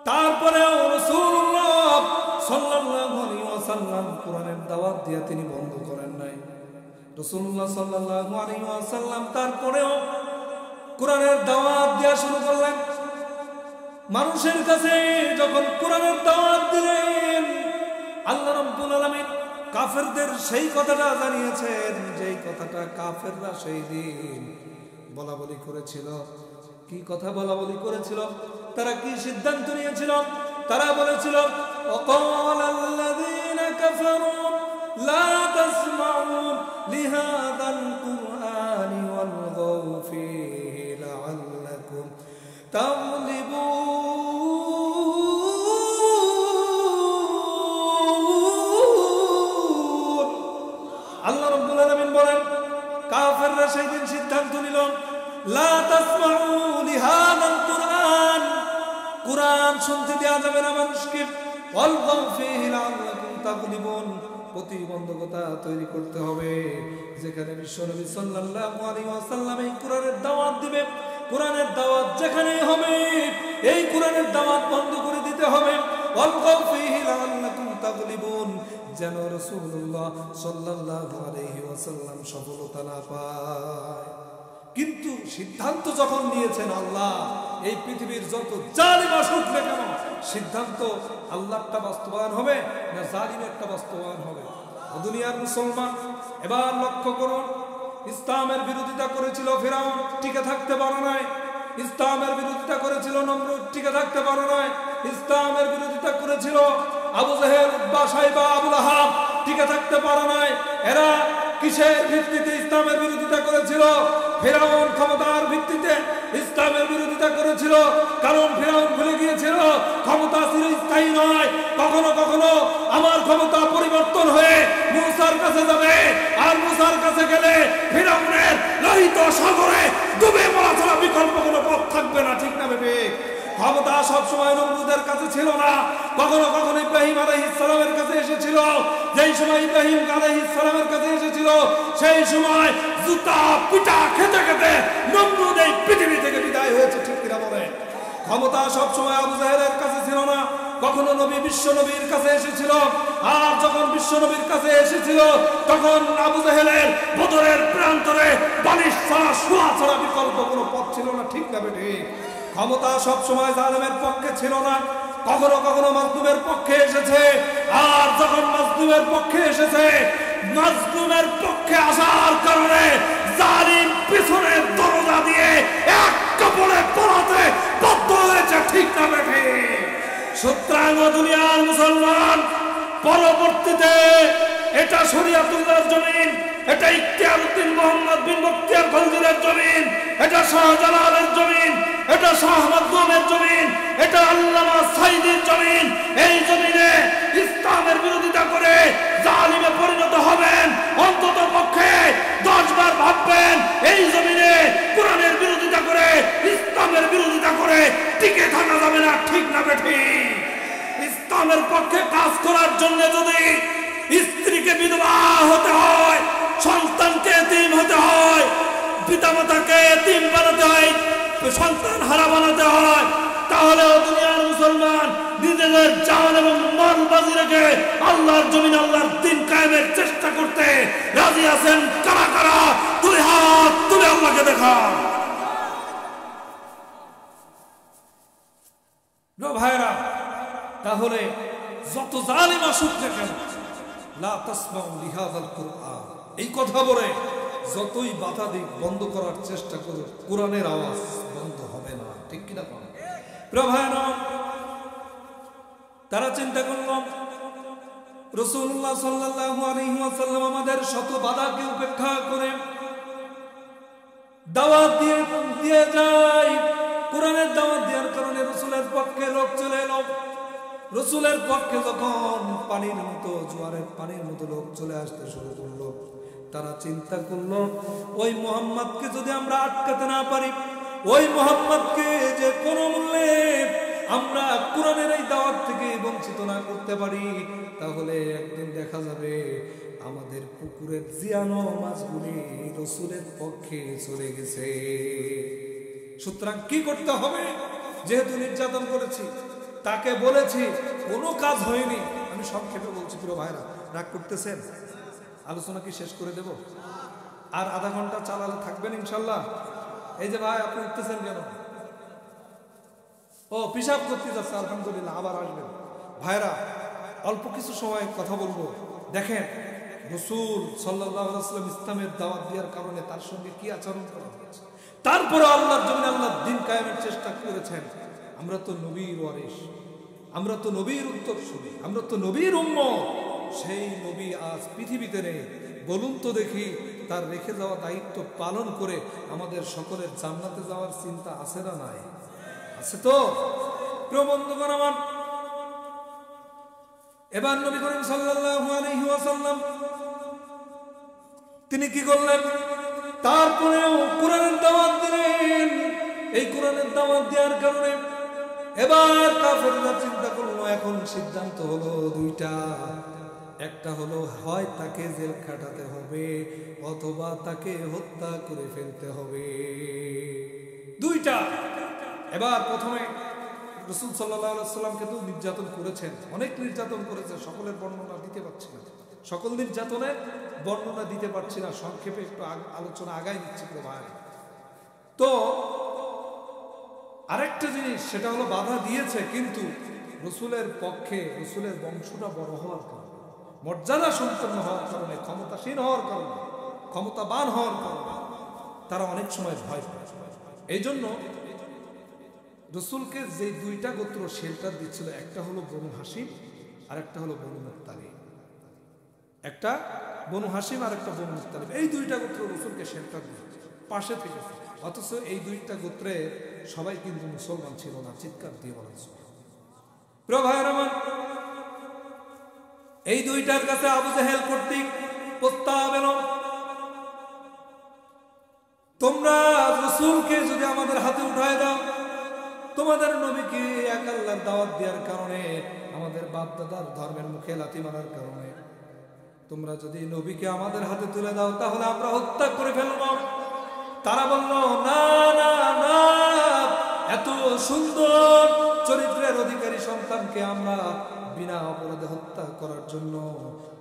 তারপরে রাসূলুল্লাহ সাল্লাল্লাহু আলাইহি ওয়াসাল্লাম কোরআনের দাওয়াত দিয়ে তিনি বন্ধ করেন নাই। রাসূলুল্লাহ সাল্লাল্লাহু আলাইহি ওয়াসাল্লাম তারপরেও কোরআনের দাওয়াত দেওয়া শুরু করলেন। মানুষের কাছে যখন কোরআনের দাওয়াত দিলেন, আল্লাহ রাব্বুল আলামিন কাফেরদের সেই কথাটা জানিয়েছেন, যেই কথাটা কাফেররা সেই দিন বলা বলি করেছিল। কি কথা বলা বলি করেছিল? তারা কি সিদ্ধান্ত নিয়েছিল? তারা বলেছিল ওয়াকালাল্লাযীনা কাফারু লা তাসমাউ লিহাযাল কুরআনি ওয়ালগাউ ফীহি লাআল্লাকুম তাগলিবুন। আল্লাহ রাব্বুল আলামিন বলেন, কাফেররা সেই দিন সিদ্ধান্ত নিল লা তাসমাউ লিহাযাল কুরআন, কুরআন শুনতে দেয়া যাবে না মানুষকে। ওয়ালগাউ ফীহি লাআল্লাকুম তাগলিবুন, প্রতিবন্ধকতা তৈরি করতে হবে। যেখানে বিশ্বনবী সাল্লাল্লাহু আলাইহি ওয়াসাল্লাম এই কোরআনের দাওয়াত দিবে, কোরআনের দাওয়াত যেখানেই হবে এই কোরআনের দাওয়াত বন্ধ করে দিতে হবে। ওয়ালগাউ ফীহি লাআল্লাকুম তাগলিবুন, যেন রাসূলুল্লাহ সাল্লাল্লাহু আলাইহি ওয়াসাল্লাম সফলতা না পায়। কিন্তু সিদ্ধান্ত যখন নিয়েছেন আল্লাহ, এই পৃথিবীর যত জালিম আসুক না কেন, সিদ্ধান্ত আল্লাহটা বাস্তবায়ন হবে না জালিমেরটা বাস্তবায়ন হবে? দুনিয়ার মুসলমান এবার লক্ষ্য করুন, ইসলামের বিরোধিতা করেছিল ফিরাউন, টিকে থাকতে পারে নাই। ইসলামের বিরোধিতা করেছিল নমরুদ, টিকে থাকতে পারে নাই। ইসলামের বিরোধিতা করেছিল আবু জেহেল, উতবা, শাইবা, আবু লাহাব, টিকে থাকতে পারে নাই। এরা কিসের ভিত্তিতে ইসলামের বিরোধিতা করেছিল? ফিরাউন ক্ষমতার ভিত্তিতে ইসলামের বিরোধিতা করেছিল। কারণ ফিরাউন ভুলে গিয়েছিল ক্ষমতা চিরস্থায়ী নয়, কখনো কখনো আমার ক্ষমতা পরিবর্তন হয়ে মূসার কাছে যাবে, আর মূসার কাছে গেলে ফিরাউনের লোহিত সাগরে ডুবে মরা ছাড়া বিকল্প কোনো পথ থাকবে না। ঠিক না ভেবে সব সময় নমরুদের কাছে ছিল না, কখনো কখনো ইব্রাহিম আলাইহিস সালামের কাছে এসেছিল। যেই সময় ইব্রাহিম আলাইহিস সালামের কাছে এসেছিল সেই সময় জুতা পিটা খেতে খেতে নমরুদ এই পৃথিবী থেকে বিদায় হয়েছে। ঠিক কিনা বলেন? ক্ষমতা সব সময় আবু জাহেলের কাছে ছিল না, কখনো নবী বিশ্ব নবীর কাছে এসেছিল। আর যখন বিশ্ব নবীর কাছে এসেছিল তখন আবু জাহেলের বদরের প্রান্তরে বালিশ ছাড়া শোয়া ছাড়া বিকল্প কোনো পথ ছিল না। ঠিক না বেটি? ক্ষমতা সব সময় জালেমের পক্ষে ছিল না, কখনো কখনো মাজলুমের পক্ষে এসেছে। আর যখন মাজলুমের পক্ষে এসেছে, মাজলুমের পক্ষে আসার কারণে জালিম পিছনে দরজা দিয়ে এক কাপড়ে পড়াতে বাধ্য হয়েছে। ঠিক না বেটি? সুতরাং দুনিয়ার মুসলমান, পরবর্তীতে এটা শরিয়াতুল্লাহর জমিন, এটা ইখতিয়ারউদ্দিন মোহাম্মদ বিন বখতিয়ার খলজির জমিন, এটা শাহজালালের জমিন, এটা শাহ মাকদুমের জমিন, এটা আল্লামা সাইদির জমিন। এই জমিনে ইসলামের বিরোধিতা করে জালিমে পরিণত হবেন, অন্তত পক্ষে 10 বার ভাববেন। এই জমিনে কোরআনের বিরোধিতা করে, ইসলামের বিরোধিতা করে টিকে থাকা যাবে না। ঠিক না বেঠি? ইসলামের পক্ষে কাজ করার জন্য যদি স্ত্রীকে বিধবা হতে হয়, সন্তানকে এতিম হতে হয়, পিতামাতাকে এতিম বানাতে হয়, সন্তান হারা বানাতে হয়, তাহলে দুনিয়ার মুসলমান নিজেদের জান এবং মাল বাজি রেখে আল্লাহর জমিন, আল্লাহর দিন কায়েমের চেষ্টা করতে রাজি আছেন কারা কারা? তুলে হাত তুলে আল্লাহকে দেখান। ভাইরা, তাহলে যত জালিম আসুক না কেন, লা তাসমাউ লিহাযাল কুরআন, এই কথা বলে যতই বাধা দিক, বন্ধ করার চেষ্টা করো, কোরআনের আওয়াজ বন্ধ হবে না। ঠিক কিনা? প্রভায়না তারা চিন্তা করলাম রাসূলুল্লাহ সাল্লাল্লাহু আলাইহি ওয়াসাল্লাম আমাদের শত বাধাকে উপেক্ষা করে দাওয়াত দিয়ে যায়। কোরআনের দাওয়াত দেওয়ার কারণে রাসূলের পক্ষে লোক চলে এলো। রাসূলের পক্ষে যখন পানির মতো, জোয়ারের পানির মতো লোক চলে আসতে শুরু করলো, তারা চিন্তা করলো ওই মুহাম্মদকে যদি আমরা আটকাতে না পারি, ওই মুহাম্মদকে যে কোনো মূল্যে আমরা কোরআনের এই দাওয়াত থেকে বঞ্চিত না করতে পারি, তাহলে একদিন দেখা যাবে আমাদের পুকুরের জিয়ানো মাছগুলি রাসূলের পক্ষে চলে গেছে। সুতরাং কি করতে হবে? যেহেতু নির্যাতন করেছি, তাকে বলেছি, কোনো কাজ হয়নি। আমি সংক্ষেপে বলছি, প্রিয় ভাইরা, রাগ করতেছেন? আলোচনা কি শেষ করে দেব? আর আধা ঘন্টা চালালে থাকবেন ইনশাল্লাহ? এই যে ভাই, আপনি উঠতেছেন কেন? ও পিশাব করতে যাচ্ছে, আলহামদুলিল্লাহ, আবার আসবেন। ভাইরা, অল্প কিছু সময় কথা বলবো। দেখেন রাসূল সাল্লাল্লাহু আলাইহি ওয়াসাল্লাম ইসলামের দাওয়াত দেওয়ার কারণে তার সঙ্গে কি আচরণ করা হয়েছে। তারপরে আল্লাহর জন্য আল্লাহর দিন কায়েমের চেষ্টা করেছেন। আমরা তো নবীর ওয়ারিস, আমরা তো নবীর উত্তরসূরি, আমরা তো নবীর উম্মত। সেই নবী আজ পৃথিবীতে নেই। বলুন তো দেখি, তার রেখে যাওয়া দায়িত্ব পালন করে আমাদের সকলের জান্নাতে যাওয়ার চিন্তা আছে না নাই? আছে তো? প্রিয় বন্ধুগণ আমার, এবার নবী করিম সাল্লাল্লাহু আলাইহি ওয়াসাল্লাম তিনি কি করলেন? তারপরেও কোরআনের দাওয়াত দিলেন। এই কোরআনের দাওয়াত দেওয়ার কারণে এবার কাফেররা চিন্তা করলো, এখন সিদ্ধান্ত হলো দুইটা। একটা হলো হয় তাকে জেল খাটাতে হবে, অথবা তাকে হত্যা করে ফেলতে হবে। দুইটা। এবার প্রথমে রাসূল সাল্লাল্লাহু আলাইহি ওয়াসাল্লামকে তো নির্যাতন করেছেন, অনেক নির্যাতন করেছেন, সকলের বর্ণনা দিতে পারছি না, সকল নির্যাতনের বর্ণনা দিতে পারছি না, সংক্ষেপে একটু আলোচনা আগায় নিচ্ছি ভাই। তো আরেকটা জিনিস, সেটা হলো বাধা দিয়েছে, কিন্তু রাসূলের পক্ষে, রাসূলের বংশটা বড় হওয়ার কারণে, মর্যাদা সম্পন্ন হওয়ার কারণে, ক্ষমতাসীন হওয়ার কারণে, ক্ষমতাবান হওয়ার কারণে তারা অনেক সময় ভয় পায়। এই জন্য রাসূলকে যে দুইটা গোত্র শেল্টার দিচ্ছিল, একটা হলো বনু হাশিম আর একটা হলো বনু মুত্তালিব। একটা বনু হাশিম আর একটা বনু মুত্তালিব, এই দুইটা গোত্র রাসূলকে শেল্টার দিয়েছে, পাশে থেকেছে। অথচ এই দুইটা গোত্রে সবাই কিন্তু মুসলমান ছিল না। চিৎকার দিয়ে বলা ছিল। প্রিয় ভাইয়ের আমার, এই দুইটার কাছে আবু জাহেল কর্তৃক প্রস্তাব এলো, তোমরা রাসূলকে যদি আমাদের হাতে উঠায় দাও, তোমাদের তোমাদের নবীকে এক আল্লাহর দাওয়াত দেওয়ার কারণে, আমাদের বাপ দাদার ধর্মের মুখে লাথি মারার কারণে তোমরা যদি নবীকে আমাদের হাতে তুলে দাও তাহলে আমরা হত্যা করে ফেলব। তারা বলল, না না না, এত সুন্দর চরিত্রের অধিকারী সন্তানকে আমরা বিনা অপরাধে হত্যা করার জন্য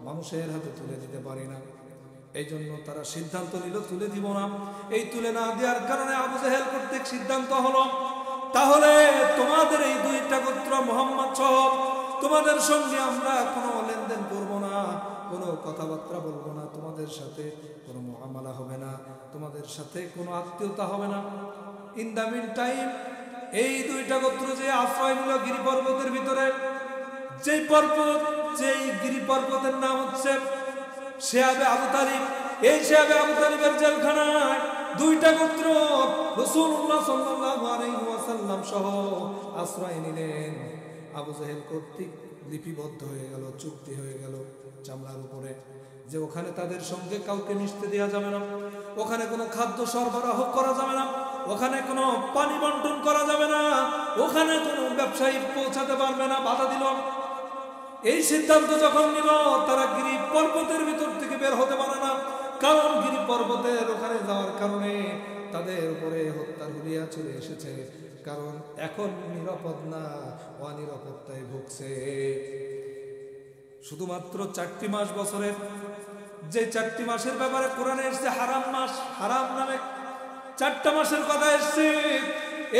মানুষের হাতে তুলে দিতে পারি না। এই জন্য তারা সিদ্ধান্ত নিল তুলে দিব না। এই তুলে না দেওয়ার কারণে আবু জেহেল কর্তৃক সিদ্ধান্ত হলো, তাহলে তোমাদের এই দুইটা গোত্র মুহাম্মদ সহ তোমাদের সঙ্গে আমরা কোনো লেনদেন করব না, কোনো কথাবার্তা বলবো না, তোমাদের সাথে কোনো মুআমালা হবে না, তোমাদের সাথে কোনো আত্মীয়তা হবে না। ইন দ্য মিন টাইম এই দুইটা গোত্র যে আশ্রয় নিল গিরি পর্বতের ভিতরে, যেই পর্বত, যেই গিরি পর্বতের নাম হচ্ছে শিহাবে আবু তালিব। এই শিহাবে আবু তালিবের জেলখানায় দুইটা গোত্র রাসূলুল্লাহ সাল্লাল্লাহু আলাইহি ওয়াসাল্লাম সহ আশ্রয় নিলেন। আবু জেহেল কর্তৃক লিপিবদ্ধ হয়ে গেল, চুক্তি হয়ে গেল চামড়ার উপরে, যে ওখানে তাদের সঙ্গে কাউকে মিশতে দেওয়া যাবে না, ওখানে কোনো খাদ্য সরবরাহ করা যাবে না, ওখানে কোনো পানি বন্টন করা যাবে না, ওখানে কোনো ব্যবসায়ী পৌঁছাতে পারবে না, বাধা দিল। এই সিদ্ধান্ত যখন নিল, তারা গিরি পর্বতের ভিতর থেকে বের হতে পারে না, কারণ গিরি পর্বতের ওখানে যাওয়ার কারণে তাদের উপরে হত্যার হুলিয়া চলে এসেছে, কারণ এখন নিরাপদ না, অনিরাপত্তায় ভুগছে। শুধুমাত্র 4টি মাস বছরের, যে 4টি মাসের ব্যাপারে কোরআনে এসেছে হারাম মাস, হারাম নামে 4টা মাসের কথা এসেছে।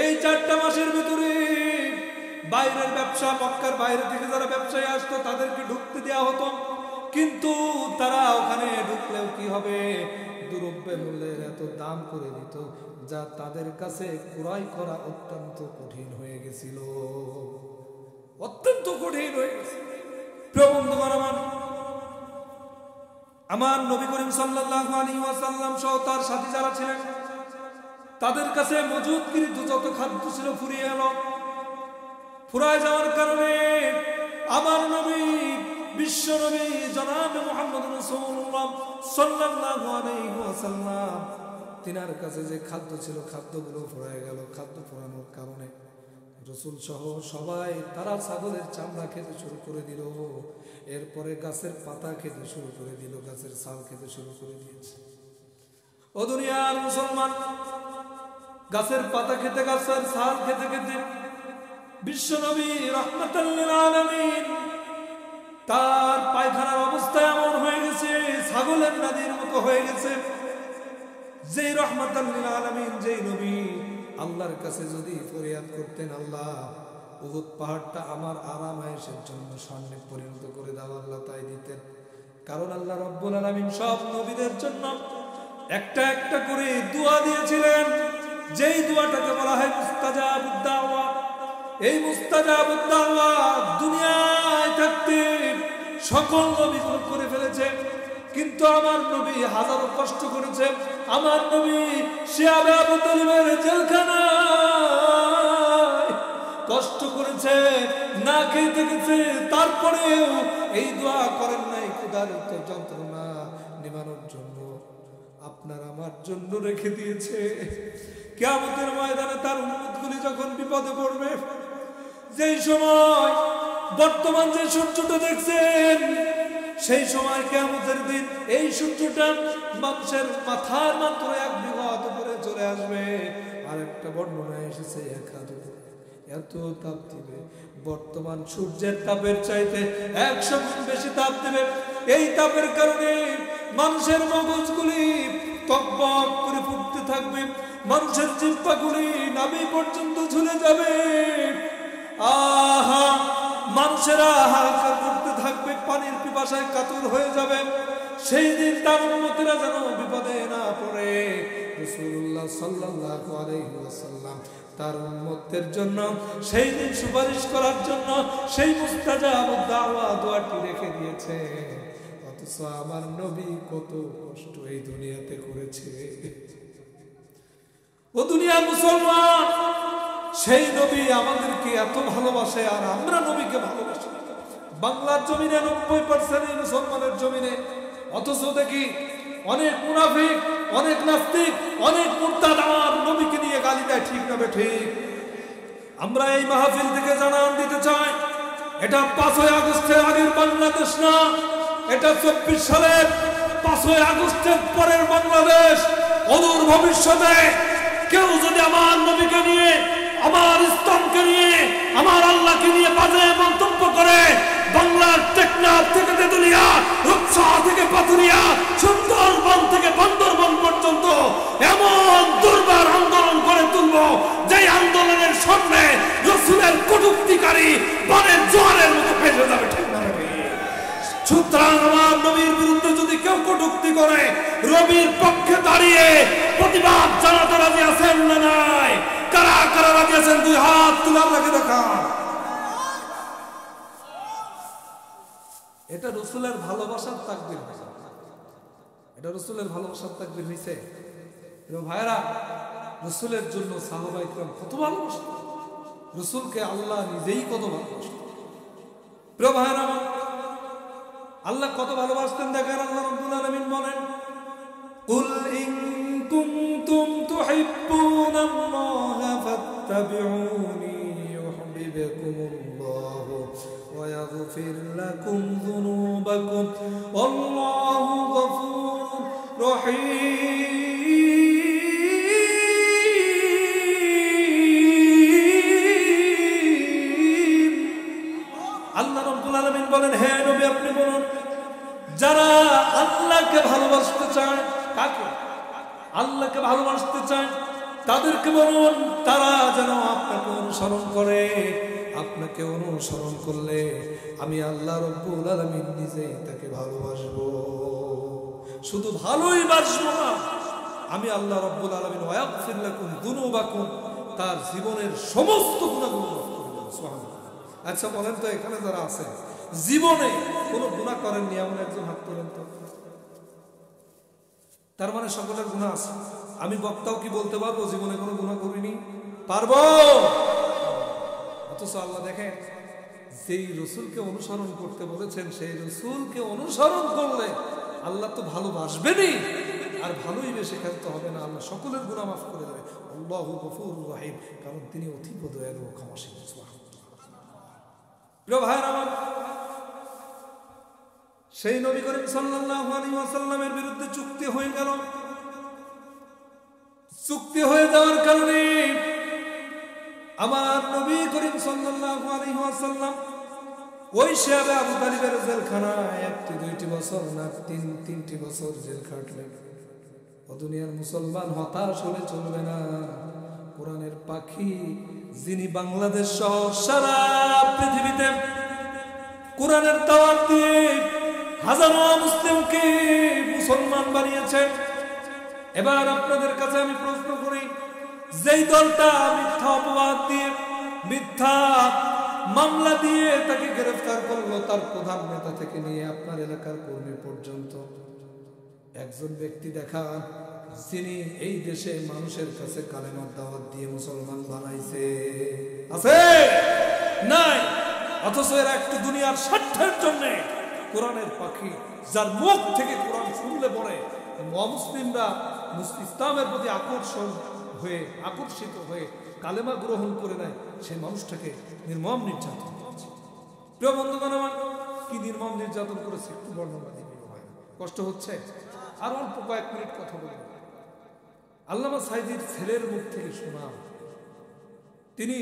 এই 4টা মাসের ভিতরে বাইরের ব্যবসা, মক্কার বাইরে থেকে যারা ব্যবসায়ী আসতো তাদেরকে ঢুকতে দেওয়া হতো, কিন্তু তারা ওখানে ঢুকলেও কি হবে, দুরব্য মূল্যের এত দাম করে দিত যা তাদের কাছে ক্রয় করা অত্যন্ত কঠিন হয়ে গেছিল, অত্যন্ত কঠিন হয়ে গেছে। প্রিয় বন্ধুগণ, আমার নবী করিম সাল্লাল্লাহু আলাইহি ওয়াসাল্লাম সহ তার সাথী যারা ছিলেন তাদের কাছে মজুদকৃত যত খাদ্য ছিল ফুরিয়ে এলো। ফুরায় যাওয়ার কারণে আমার নবী, বিশ্ব নবী জনাব মুহাম্মদ রাসূলুল্লাহ সাল্লাল্লাহু আলাইহি ওয়াসাল্লাম, তিনার কাছে যে খাদ্য ছিল খাদ্যগুলো ফুরায় গেল। খাদ্য ফুরানোর কারণে রসুল সহ সবাই তারা ছাগলের চামড়া খেতে শুরু করে দিল, এরপরে গাছের পাতা খেতে শুরু করে দিল, গাছের ছাল খেতে শুরু করে দিয়েছে। ও দুনিয়ার মুসলমান, গাছের পাতা খেতে, গাছের ছাল খেতে খেতে বিশ্ব নবী রাহমাতাল লিল আলামিন তার পায়খানার অবস্থা এমন হয়ে গেছে, ছাগলের নাদির মতো হয়ে গেছে। যেই রাহমাতাল লিল আলামিন, যেই নবী আল্লাহর কাছে যদি ফরিয়াদ করতেন, আল্লাহ উহুদ পাহাড়টা আমার আরাম আয়েশের জন্য স্বর্ণে পরিণত করে দাও, আল্লাহ তাই দিতেন। কারণ আল্লাহ রাব্বুল আলামিন সব নবীদের জন্য একটা একটা করে দোয়া দিয়েছিলেন, যেই দোয়াটাকে বলা হয় মুস্তাজাবুদ দাওয়া। এই মুস্তাজাবুদ দাওয়া দুনিয়ায় থাকতে সকল নবীগুলো করে ফেলেছে, কিন্তু আমার নবী হাজারো কষ্ট করেছে। আমার নবী শিহাবে আবু তালিবের জেলখানায় কষ্ট করেছে, না খেয়ে থেকেছে, তারপরেও এই দোয়া করেন নাই ক্ষুধার যন্ত্রণা নিবারণের জন্য, আপনার আমার জন্য রেখে দিয়েছে। কিয়ামতের ময়দানে তার উম্মতগুলি যখন বিপদে পড়বে, যেই সময় বর্তমান যে সূর্যটা দেখছেন, সেই সময় কিয়ামতের দিন এই সূর্যটা মানুষের মাথার মাত্র 1 বিঘত উপরে চলে আসবে। আর একটা বর্ণনা এসেছে 1 হাত উপরে, এত তাপ দিবে, বর্তমান সূর্যের তাপের চাইতে 100 গুণ বেশি তাপ দিবে। এই তাপের কারণে মানুষের মগজগুলি টকবক করে ফুটতে থাকবে, মানুষের জিহ্বাগুলি নাভি পর্যন্ত ঝুলে যাবে। আহা, মানুষেরা হালকা করতে থাকবে, পানির পিপাসায় কাতর হয়ে যাবে। সেই দিন তার উম্মতেরা যেন বিপদে না পড়ে, রাসূলুল্লাহ সাল্লাল্লাহু আলাইহি ওয়াসাল্লাম তার উম্মতের জন্য সেই দিন সুপারিশ করার জন্য সেই মুস্তাজাবুদ দাওয়া দোয়াটি রেখে দিয়েছে। অথচ আমার নবী কত কষ্ট এই দুনিয়াতে করেছে। ও দুনিয়ার মুসলমান, সেই নবী আমাদেরকে এত ভালোবাসে আর আমরা নবীকে ভালোবাসি। বাংলার জমিনে 90% মুসলমানের জমিনে, অথচ দেখি অনেক মুনাফিক, অনেক নাস্তিক, অনেক মুরতাদ আমার নবীকে নিয়ে গালি দেয়। ঠিক না ঠিক? আমরা এই মাহফিল থেকে জানান দিতে চাই, এটা 5ই আগস্টের আগের বাংলাদেশ না, এটা 24 সালের 5ই আগস্টের পরের বাংলাদেশ। অদূর ভবিষ্যতে কেউ যদি আমার নবীকে নিয়ে, আমার ইসলামকে নিয়ে, আমার আল্লাহকে নিয়ে বাজে মন্তব্য করে, বাংলার টেকনাফ থেকে তেতুলিয়া, রূপসা থেকে পাথুরিয়া, সুন্দরবন থেকে বান্দরবন পর্যন্ত এমন দুর্বার আন্দোলন করে তুলব, যে আন্দোলনের সামনে রাসূলের কটূক্তিকারী বানের জোয়ারের মতো ভেসে যাবে। ঠিক না? সুতরাং আমার নবীর বিরুদ্ধে যদি কেউ কটূক্তি করে, রবির পক্ষে দাঁড়িয়ে প্রতিবাদ জানাতে রাজি আছেন না নাই? কারা কারা রাজি আছেন? 2 হাত তুলে আপনাকে দেখান। এটা রাসূলের ভালোবাসার তাকবীর, এটা রাসূলের ভালোবাসার তাকবীর হইছে। ভাইরা, রাসূলের জন্য সাহাবায়ে কিরাম কত ভালোবাসত, রাসূলকে আল্লাহ নিজেই কত ভালোবাসত। প্রিয় ভাইরা, আল্লাহ কত ভালোবাসতেন দেখেন। আল্লাহ রাব্বুল আলামিন বলেন, কুল ইন কুনতুম তুহিব্বুনাল্লাহা ফাত্তাবিউনি ইউহিব্বুকুমুল্লাহু ওয়া ইয়াগফির লাকুম যুনুবাকুম আল্লাহু গফুরুর রহিম। আল্লাহ রাব্বুল আলামিন বলেন, হে নবী আপনি বলুন, যারা আল্লাহকে ভালোবাসতে চায়, কাকে? আল্লাহকে ভালোবাসতে চায় তাদেরকে বলুন তারা যেন আপনাকে অনুসরণ করে। আপনাকে অনুসরণ করলে আমি আল্লাহ রাব্বুল আলামিন নিজেই তাকে ভালোবাসবো। শুধু ভালোই বাসবো না, আমি আল্লাহ রাব্বুল আলামিন ওয়া ইয়াগফির লাকুম যুনুবাকুম, তার জীবনের সমস্ত গুনাহগুলো মাফ করে দেন। সুবহানাল্লাহ। আচ্ছা বলেন তো, এখানে যারা আছে জীবনে কোনো গুনাহ করেননি এমন একজন হাত তোলেন তো। তার মানে সকলের গুনাহ আছে। আমি বক্তাও কি বলতে পারবো জীবনে কোনো গুনাহ করিনি? পারবো? অথচ আল্লাহ দেখেন, যেই রাসূলকে অনুসরণ করতে বলেছেন সেই রাসূলকে অনুসরণ করলে আল্লাহ তো ভালোবাসবেনই, আর ভালোই বেশি খেলতে হবে না, আল্লাহ সকলের গুনাহ মাফ করে দেবে। আল্লাহু গফুরুর রহিম, কারণ তিনি অতীব দয়ালু ও ক্ষমাশীল। প্রিয় ভাইরা আমার, সেই নবী করিম সাল্লাল্লাহু আলাইহি ওয়াসাল্লামের বিরুদ্ধে চুক্তি হয়ে গেল। চুক্তি হয়ে যাওয়ার কারণে আমার নবী করিম সাল্লাল্লাহু আলাইহি ওয়াসাল্লাম ওই সাহাবে আবু তালিবের জেলখানায় 1-2 বছর না 3 বছর জেল খাটলেন। ও দুনিয়ার মুসলমান হতাশ হলে চলবে না। কোরআনের পাখি যিনি বাংলাদেশ সহ সারা পৃথিবীতে কোরআনের দাওয়াত দিয়ে হাজারো মুসলিমকে মুসলমান বানিয়েছেন। এবার আপনাদের কাছে আমি প্রশ্ন করি, যেই দলটা মিথ্যা অপবাদ দিয়ে, মিথ্যা মামলা দিয়ে তাকে গ্রেফতার করলো, তার প্রধান নেতা থেকে নিয়ে আপনার এলাকার কর্মী পর্যন্ত, একজন ব্যক্তি দেখান যিনি এই দেশে মানুষের কাছে কালেমার দাওয়াত দিয়ে মুসলমান বানাইছে? আছে? নাই। অথচ এরা একটু দুনিয়ার স্বার্থের জন্য কোরআনের পাখি, যার মুখ থেকে কোরআন শুনলে পড়ে মুসলিমরা ইসলামের প্রতি আকর্ষিত হয়ে কালেমা গ্রহণ করে নেয়, সেই মানুষটাকে নির্মম নির্যাতন করেছে। প্রিয় বন্ধুগণ আমার, কি নির্মম নির্যাতন করেছে একটু বর্ণনা দিবি, কষ্ট হচ্ছে। আর অল্প কয়েক মিনিট কথা বলব। আল্লামা সাঈদীর ছেলের মুখ থেকে শোনা, তিনি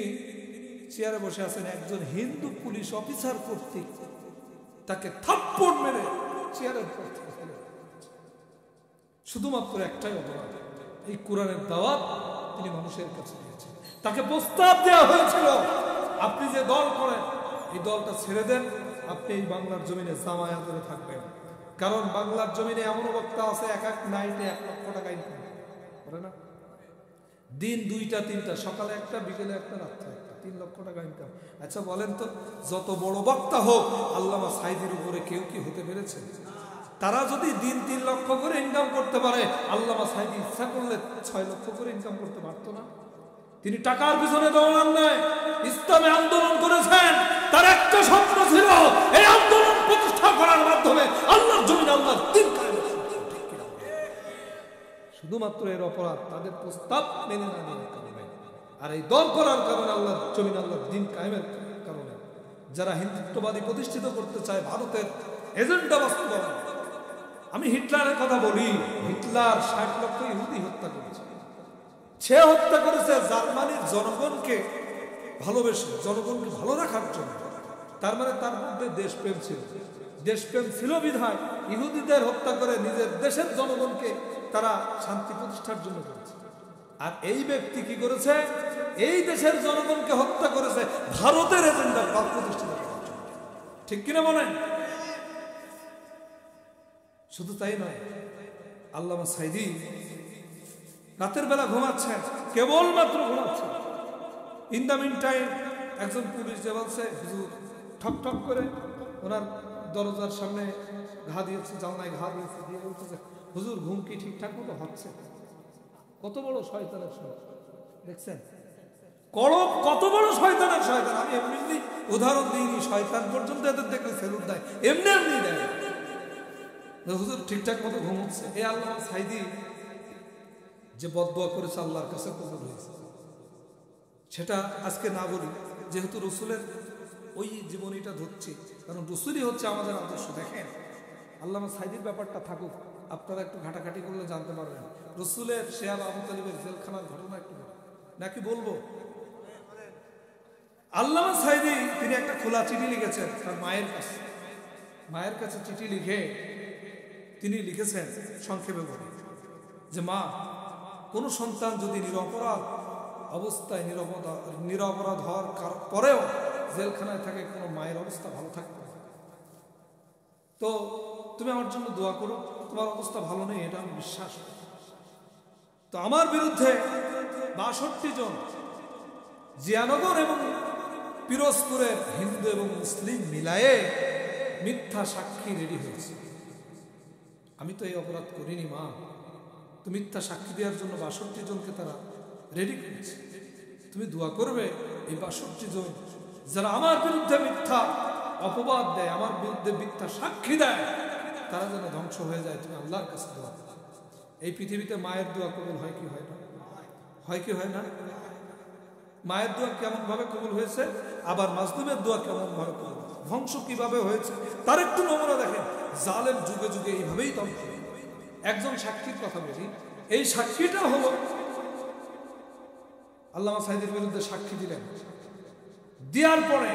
চেয়ারে বসে আছেন, একজন হিন্দু পুলিশ অফিসার কর্তৃক তাকে থাপ্পড় মেরে চেয়ারের পর থেকে ফেলে, শুধুমাত্র একটাই অপরাধ, এই কোরআনের দাওয়াত তিনি মানুষের কাছে দিয়েছেন। তাকে প্রস্তাব দেওয়া হয়েছিল, আপনি যে দল করেন এই দলটা ছেড়ে দেন, আপনি এই বাংলার জমিনে জামায়াতে থাকবেন। কারণ বাংলার জমিনে এমন বক্তা আছে এক নাইটে 1 লক্ষ টাকা ইনকাম করে না, দিন 2টা-3টা, সকালে একটা, বিকেলে একটা, রাত্রে একটা, 3 লক্ষ টাকা ইনকাম। আচ্ছা বলেন তো, যত বড় বক্তা হোক আল্লামা সাঈদীর উপরে কেউ কি হতে পেরেছে? তারা যদি দিন 3 লক্ষ করে ইনকাম করতে পারে, আল্লামা সাঈদী ইচ্ছা করলে 6 লক্ষ করে ইনকাম করতে পারতো না? তিনি টাকার পিছনে দৌড়ান নাই, ইসলামে আন্দোলন করেছেন। তার একটা স্বপ্ন ছিল, এই আন্দোলন প্রতিষ্ঠা করার মাধ্যমে আল্লাহর জমিনে আল্লাহর দ্বীন কায়েম করবে। শুধুমাত্র এর অপরাধ তাদের প্রস্তাব মেনে না নেওয়ার কারণে আর এই দল করার কারণে আল্লাহ জমিন, আল্লাহর দিন কায়েমের কারণে যারা হিন্দুত্ববাদী প্রতিষ্ঠিত করতে চায়, ভারতের এজেন্ডা বাস্তবায়ন। আমি হিটলারের কথা বলি, হিটলার 60 লক্ষ ইহুদি হত্যা করেছে। সে হত্যা করেছে জার্মানির জনগণকে ভালোবেসে, জনগণকে ভালো রাখার জন্য। তার মানে তার মধ্যে দেশপ্রেম ছিল। দেশপ্রেম ছিল বিধায় ইহুদিদের হত্যা করে নিজের দেশের জনগণকে তারা শান্তি প্রতিষ্ঠার জন্য করেছে। আর এই ব্যক্তি কি করেছে? এই দেশের জনগণকে হত্যা করেছে ভারতের এজেন্ডা প্রতিষ্ঠিত করার জন্য। ঠিক কিনা বলেন? শুধু তাই নয়, আল্লামা সাঈদী রাতের বেলা ঘুমাচ্ছেন, কেবলমাত্র ঘুমাচ্ছেন। ইন দ্য মিন টাইম একজন পুলিশ যে বলছে, হুজুর ঠক ঠক করে ওনার দরজার সামনে ঘা দিয়েছে, জানলায় ঘা দিয়েছে, দিয়ে বলতেছে, হুজুর ঘুম কি ঠিকঠাক মতো হচ্ছে? কত বড় শয়তানের শয়তান দেখছেন? কত বড় শয়তানের শয়তান। আমি এমনি উদাহরণ দিইনি, শয়তান পর্যন্ত এদের দেখলে ফেরত দেয়, এমনি এমনি দেয়। হুজুর ঠিকঠাক মতো ঘুম হচ্ছে। এই আল্লামা সাঈদী যে বদদোয়া করেছে আল্লাহর কাছে কবুল হয়েছে, সেটা আজকে না বলি, যেহেতু রসুলের ওই জীবনীটা ধরছি, কারণ রসুলই হচ্ছে আমাদের আদর্শ। দেখেন, আল্লামা সাঈদীর ব্যাপারটা থাকুক, আপনারা একটু ঘাটাঘাটি করলে জানতে পারবেন। রসুলের শেয়াল আবু তালিবের জেলখানার ঘটনা একটু নাকি বলবো? আল্লামা সাঈদী তিনি একটা খোলা চিঠি লিখেছেন তার মায়ের কাছে চিঠি লিখে তিনি লিখেছেন সংক্ষেপে বলে যে, মা, কোনো সন্তান যদি নিরপরাধ অবস্থায় নিরপরাধ হওয়ার পরেও জেলখানায় থাকে, কোনো মায়ের অবস্থা ভালো থাকবে না। তো তুমি আমার জন্য দোয়া করো, তোমার অবস্থা ভালো নেই এটা আমি বিশ্বাস করি। তো আমার বিরুদ্ধে ৬২ জন জিয়ানগর এবং পিরোজপুরের হিন্দু এবং মুসলিম মিলায়ে মিথ্যা সাক্ষী রেডি হয়েছে। আমি তো এই অপরাধ করিনি মা, তো মিথ্যা সাক্ষী দেওয়ার জন্য ৬২ জনকে তারা রেডি করেছে। তুমি দোয়া করবে এই ৬২ জন যারা আমার বিরুদ্ধে মিথ্যা অপবাদ দেয়, আমার বিরুদ্ধে মিথ্যা সাক্ষী দেয়, তারা যেন ধ্বংস হয়ে যায়। তুমি আল্লাহর কাছে দোয়া করো। এই পৃথিবীতে মায়ের দোয়া কবুল হয় কি হয় না? হয় কি হয় না? মায়ের দোয়া কেমন ভাবে কবুল হয়েছে, আবার মাজলুমের দোয়া কেমন ভাবে কবুল, ধ্বংস কিভাবে হয়েছে তার একটু নমুনা দেখেন। জালেম যুগে যুগে এইভাবেই ধ্বংস। একজন সাক্ষীর কথা বলি, এই সাক্ষীটা হলো আল্লামা সাঈদীর বিরুদ্ধে সাক্ষী দিলেন। দেওয়ার পরে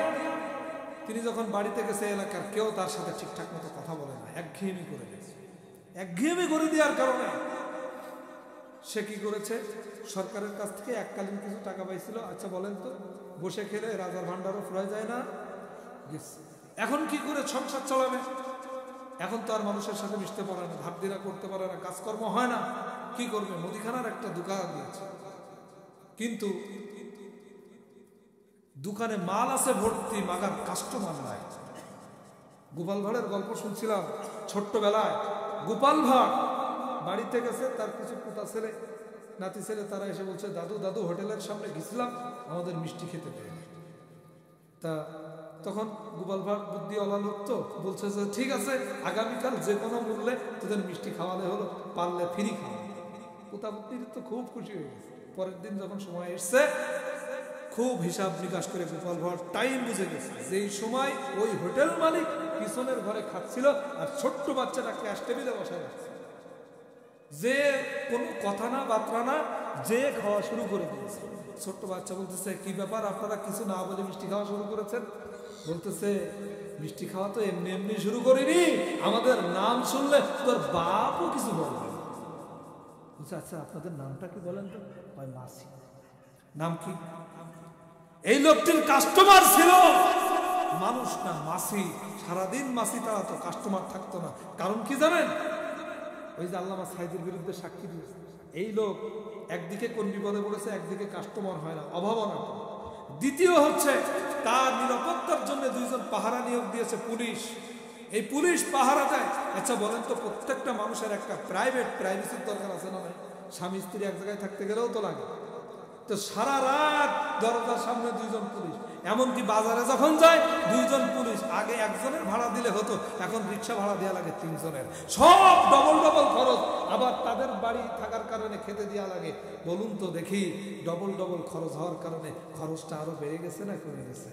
তিনি যখন বাড়িতে গেছে, এলাকার কেউ তার সাথে ঠিকঠাক মতো কথা বলে না, একঘেয়েমি করে গেছে। একঘেয়েমি করে দেওয়ার কারণে সে কি করেছে, সরকারের কাছ থেকে এককালীন কিছু টাকা পাইছিল। আচ্ছা বলেন তো, বসে খেলে রাজার ভান্ডারও ফুরায় যায় না? এখন কি করে সংসার চালাবে? এখন তো আর মানুষের সাথে মিশতে পারে না, ভাবদিরা করতে পারে না, কাজকর্ম হয় না। কি করবে? মুদিখানার একটা দোকান দিয়েছে, কিন্তু দোকানে মাল আছে ভর্তি, মাগার কাস্টমার নাই। গোপাল ভাঁড়ের গল্প শুনছিলাম ছোট্টবেলায়। গোপাল ভাঁড় বাড়িতে গেছে, তার কিছু পুতা ছেলে নাতি ছেলে তারা এসে বলছে, দাদু দাদু হোটেলের সামনে গেছিলাম, আমাদের মিষ্টি খেতে দেয়নি। তা তখন গোপাল ভাঁড় বুদ্ধিওয়ালা লোক তো বলছে যে, ঠিক আছে, আগামীকাল যে কোনো মূল্যে তোদের মিষ্টি খাওয়ালে হলো, পারলে ফ্রি খাওয়া। পুতা পুত্রীর তো খুব খুশি হয়ে গেছে। পরের দিন যখন সময় এসছে, খুব হিসাব নিকাশ করে গোপাল ভাঁড় টাইম বুঝে গেছে, যেই সময় ওই হোটেল মালিক পিছনের ঘরে খাচ্ছিল আর ছোট্ট বাচ্চাটা ক্যাশ টেবিলে বসায় রাখছে, যে কোনো কথা না বার্তা না, যে খাওয়া শুরু করে দিয়েছে। ছোট্ট বাচ্চা বলতেছে, কি ব্যাপার, আপনারা কিছু না বলে মিষ্টি খাওয়া শুরু করেছেন? বলতেছে, মিষ্টি খাওয়া তো এমনি এমনি শুরু করিনি, আমাদের নাম শুনলে তোর বাপও কিছু বলবে। বলছে, আচ্ছা আপনাদের নামটা কি বলেন তো? মাসি। নাম কি? এই লোকটির কাস্টমার ছিল মানুষ না, মাসি। সারাদিন মাসি তারা তো কাস্টমার থাকতো না। কারণ কি জানেন? ওই যে আল্লামা সাঈদীর বিরুদ্ধে সাক্ষী দিয়েছে, এই লোক একদিকে কোন বিপদে পড়েছে, একদিকে কাস্টমার হয় না, অভাবনা। দ্বিতীয় হচ্ছে, তার নিরাপত্তার জন্য 2 জন পাহারা নিয়োগ দিয়েছে পুলিশ। এই পুলিশ পাহারা দেয়। আচ্ছা বলেন তো, প্রত্যেকটা মানুষের একটা প্রাইভেসির দরকার আছে না? স্বামী স্ত্রী এক জায়গায় থাকতে গেলেও তো লাগে। তো সারা রাত দরজার সামনে 2 জন পুলিশ। এমনকি বাজারে যখন যায় 2 জন পুলিশ। আগে একজনের ভাড়া দিলে হতো, এখন রিক্সা ভাড়া দেওয়া লাগে 3 জনের। সব ডবল খরচ। আবার তাদের বাড়ি থাকার কারণে খেতে দেওয়া লাগে, বলুন তো দেখি ডবল ডবল খরচ হওয়ার কারণে খরচটা আরো বেড়ে গেছে না কমে গেছে?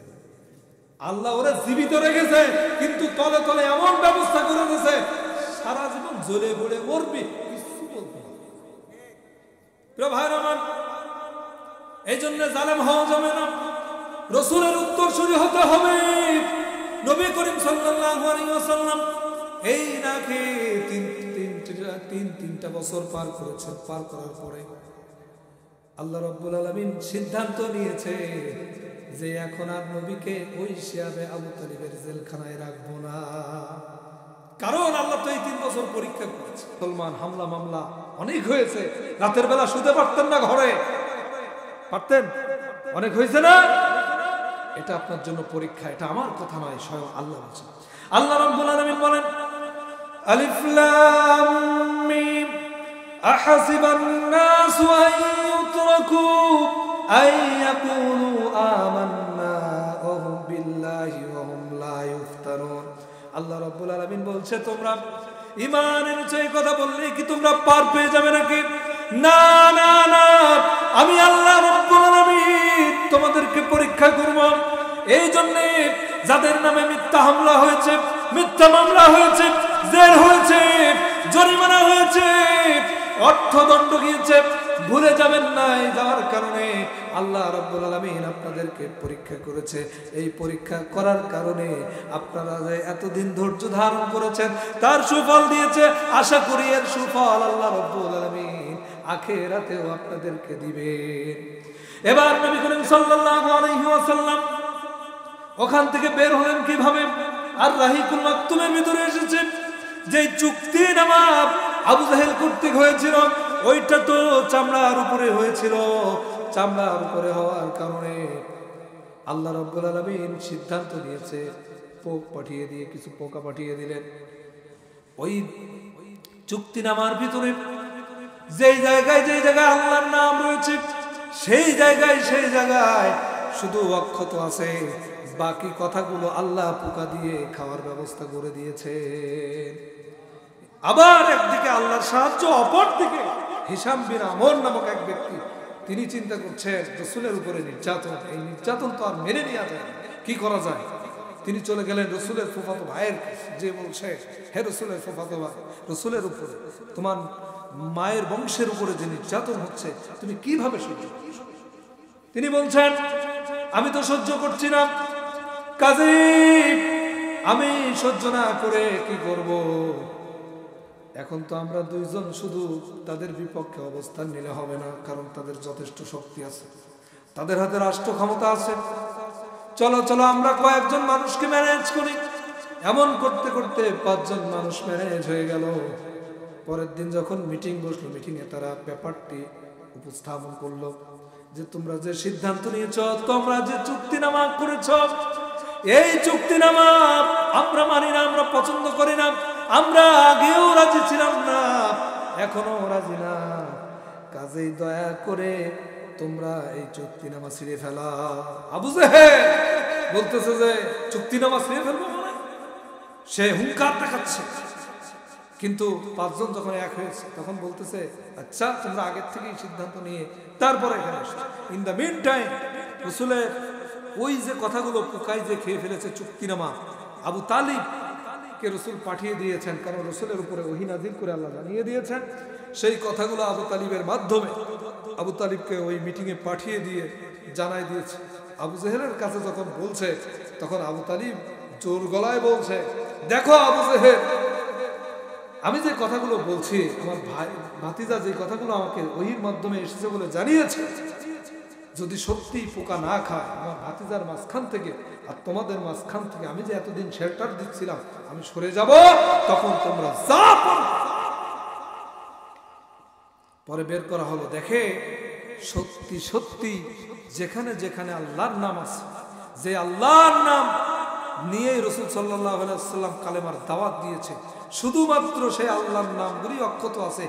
আল্লাহ ওরা জীবিত রেখেছে, কিন্তু তলে তলে এমন ব্যবস্থা করে দিয়েছে সারা জীবন জ্বলে পড়ে মরবি, কিছু বলতে হবে। প্রিয় ভাইরা আমার, এই জন্য জালেম হওয়া যাবে না, রাসূলের উত্তরসূরি হতে হবে। নবী করিম সাল্লাল্লাহু আলাইহি ওয়াসাল্লাম এই নাকি তিনটা বছর পার করেছেন। পার করার পরে আল্লাহ রাব্বুল আলামিন সিদ্ধান্ত নিয়েছে যে এখন আর নবীকে ওই শিয়াবে আবু তালিবের জেলখানায় রাখবো না। কারণ আল্লাহ তো এই 3 বছর পরীক্ষা করেছে। মুসলমান হামলা মামলা অনেক হয়েছে, রাতের বেলা শুতে পারতেন না, ঘরে পারতেন, অনেক হয়েছে না? এটা আপনার জন্য পরীক্ষা, এটা আমার কথা নয়, স্বয়ং আল্লাহ বলেছেন। আল্লাহ রাব্বুল আলামিন বলেন, আলিফ লাম মিম আহাসিবান নাসু আন ইউতরাকু আন ইয়াকুলু আমান্না ওয়া হুম বিল্লাহি ওয়া হুম লা ইফতানুন। আল্লাহ রাব্বুল আলামিন বলছে, তোমরা ঈমানের চেয়ে কথা বললে কি তোমরা পার পেয়ে যাবে নাকি? না না না, আমি আল্লাহ রাব্বুল আলামিন তোমাদেরকে পরীক্ষা করব। এই জন্য যাদের নামে মিথ্যা হামলা হয়েছে, মিথ্যা মামলা হয়েছে, জেল হয়েছে, জরিমানা হয়েছে, অর্থদণ্ড গিয়েছে, ভুলে যাবেন না। এই যাওয়ার কারণে আল্লাহ রাব্বুল আলামিন আপনাদেরকে পরীক্ষা করেছে। এই পরীক্ষা করার কারণে আপনারা যে এতদিন ধৈর্য ধারণ করেছেন তার সুফল দিয়েছে। আশা করি এর সুফল আল্লাহ রাব্বুল আলামিন আখিরাতেও আপনাদেরকে দিবেন। এবার নবী করিম সাল্লাল্লাহু আলাইহি ওয়াসাল্লাম ওখান থেকে বের হলেন কিভাবে? আর রাহিকুল মাকতুমের ভিতরে এসেছে যে চুক্তিনামা আবু জাহেল কর্তৃক হয়েছিল, ওইটা তো চামড়ার উপরে হয়েছিল। চামড়ার উপরে হওয়ার কারণে আল্লাহ রাব্বুল আলামিন সিদ্ধান্ত নিয়েছে পোক পাঠিয়ে দিয়ে, কিছু পোকা পাঠিয়ে দিলেন। ওই চুক্তিনামার ভিতরে যেই জায়গায় আল্লাহর নাম রয়েছে সেই জায়গায় শুধু অক্ষত আছে, বাকি কথাগুলো আল্লাহ পোকা দিয়ে খাওয়ার ব্যবস্থা করে দিয়েছে। আবার একদিকে আল্লাহর সাহায্য, অপর দিকে হিশাম বিন আমর নামক এক ব্যক্তি, তিনি চিন্তা করছেন রাসূলের উপরে নির্যাতন, এই নির্যাতন তো আর মেনে নেওয়া যায় না, কি করা যায়? তিনি চলে গেলেন রাসূলের ফুফাতো ভাইয়ের, যে বলছে, হে রাসূলের ফুফাতো ভাই, রাসূলের উপরে, তোমার মায়ের বংশের উপরে যে নির্যাতন হচ্ছে তুমি কিভাবে সহ্য করছো? তিনি বলছেন, আমি তো সহ্য করছি না, কাজেই আমি সহ্য না করে কি করব? এখন তো আমরা দুইজন শুধু তাদের বিপক্ষে অবস্থান নিলে হবে না, কারণ তাদের যথেষ্ট শক্তি আছে, তাদের হাতে রাষ্ট্র ক্ষমতা আছে। চলো চলো আমরা কয়েকজন মানুষকে ম্যানেজ করি। এমন করতে করতে 5 জন মানুষ ম্যানেজ হয়ে গেল। পরের দিন যখন মিটিং বসলো, মিটিংয়ে তারা ব্যাপারটি উপস্থাপন করলো যে তোমরা যে সিদ্ধান্ত নিয়েছ, তোমরা যে চুক্তিনামা করেছ, এই চুক্তিনামা আমরা মানি না, আমরা পছন্দ করি না, আমরা আগেও রাজি ছিলাম না, এখনো রাজি না, কাজেই দয়া করে তোমরা এই চুক্তিনামা ছিঁড়ে ফেলা। আবু জাহেল বলতেছে যে চুক্তিনামা ছিঁড়ে ফেলবো মানে? সে হুঙ্কার দেখাচ্ছে। কিন্তু 5 জন যখন এক হয়েছে তখন বলতেছে, আচ্ছা তোমরা আগের থেকেই সিদ্ধান্ত নিয়ে তারপরে এখানে আসছো। ইন দ্য মিন টাইম রাসূলের ওই যে কথাগুলো পোকায় যে খেয়ে ফেলেছে চুক্তিনামা, আবু তালিবকে রাসূল পাঠিয়ে দিয়েছেন, কারণ রাসূলের উপরে ওহী নাযিল করে আল্লাহ জানিয়ে দিয়েছেন। সেই কথাগুলো আবু তালিবের মাধ্যমে আবু তালিবকে ওই মিটিংয়ে পাঠিয়ে দিয়ে জানাই দিয়েছে। আবু জাহেলের কাছে যখন বলছে তখন আবু তালিব জোর গলায় বলছে, দেখো আবু জাহেল, আমি যে কথাগুলো বলছি, আমার ভাই ভাতিজা যে কথাগুলো আমাকে ওহির মাধ্যমে এসেছে বলে জানিয়েছে, যদি সত্যি পোকা না খায় আমার ভাতিজার মাঝখান থেকে আর তোমাদের মাঝখান থেকে আমি যে এতদিন শেল্টার দিচ্ছিলাম আমি সরে যাব, তখন তোমরা যা পারো। পরে বের করা হলো, দেখে সত্যি সত্যি যেখানে যেখানে আল্লাহর নাম আছে, যে আল্লাহর নাম নিয়ে রাসূল সাল্লাল্লাহু আলাইহি ওয়াসাল্লাম কালেমার দাওয়াত দিয়েছে, শুধুমাত্র সেই আল্লাহর নামগুলি অক্ষত আছে,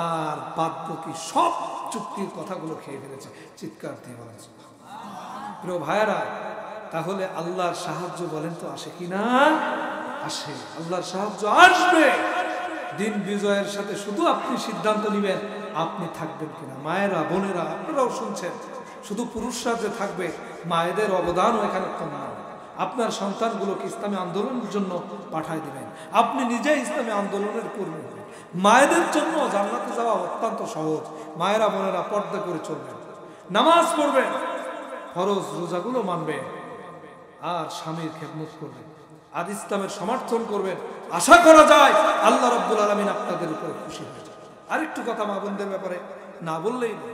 আর বাদ বাকি সব চুক্তির কথাগুলো খেয়ে ফেলেছে। চিৎকার দিয়ে বলেন সুবহানাল্লাহ। প্রিয় ভাইয়েরা, তাহলে আল্লাহর সাহায্য বলেন তো আসে কি না? আসে, আল্লাহর সাহায্য আসবে। দিন বিজয়ের সাথে শুধু আপনি সিদ্ধান্ত নেবেন আপনি থাকবেন কিনা। মায়েরা বোনেরা আপনারাও শুনছেন, শুধু পুরুষরা যে থাকবে, মায়েদের অবদানও এখানে কম না। আপনার সন্তানগুলোকে ইসলামী আন্দোলনের জন্য পাঠায় দিবেন, আপনি নিজে ইসলামী আন্দোলনের কর্মী হবেন। মায়েদের জন্য জান্নাতে যাওয়া অত্যন্ত সহজ। মায়েরা বোনেরা পর্দা করে চলবেন, নামাজ পড়বেন, ফরজ রোজাগুলো মানবেন, আর স্বামীর খেদমত করবেন, আর ইসলামের সমর্থন করবেন। আশা করা যায় আল্লাহ রাব্বুল আলামিন আপনাদের উপরে খুশি হয়ে যাবে। আরেকটু কথা মা বোনদের ব্যাপারে না বললেই না।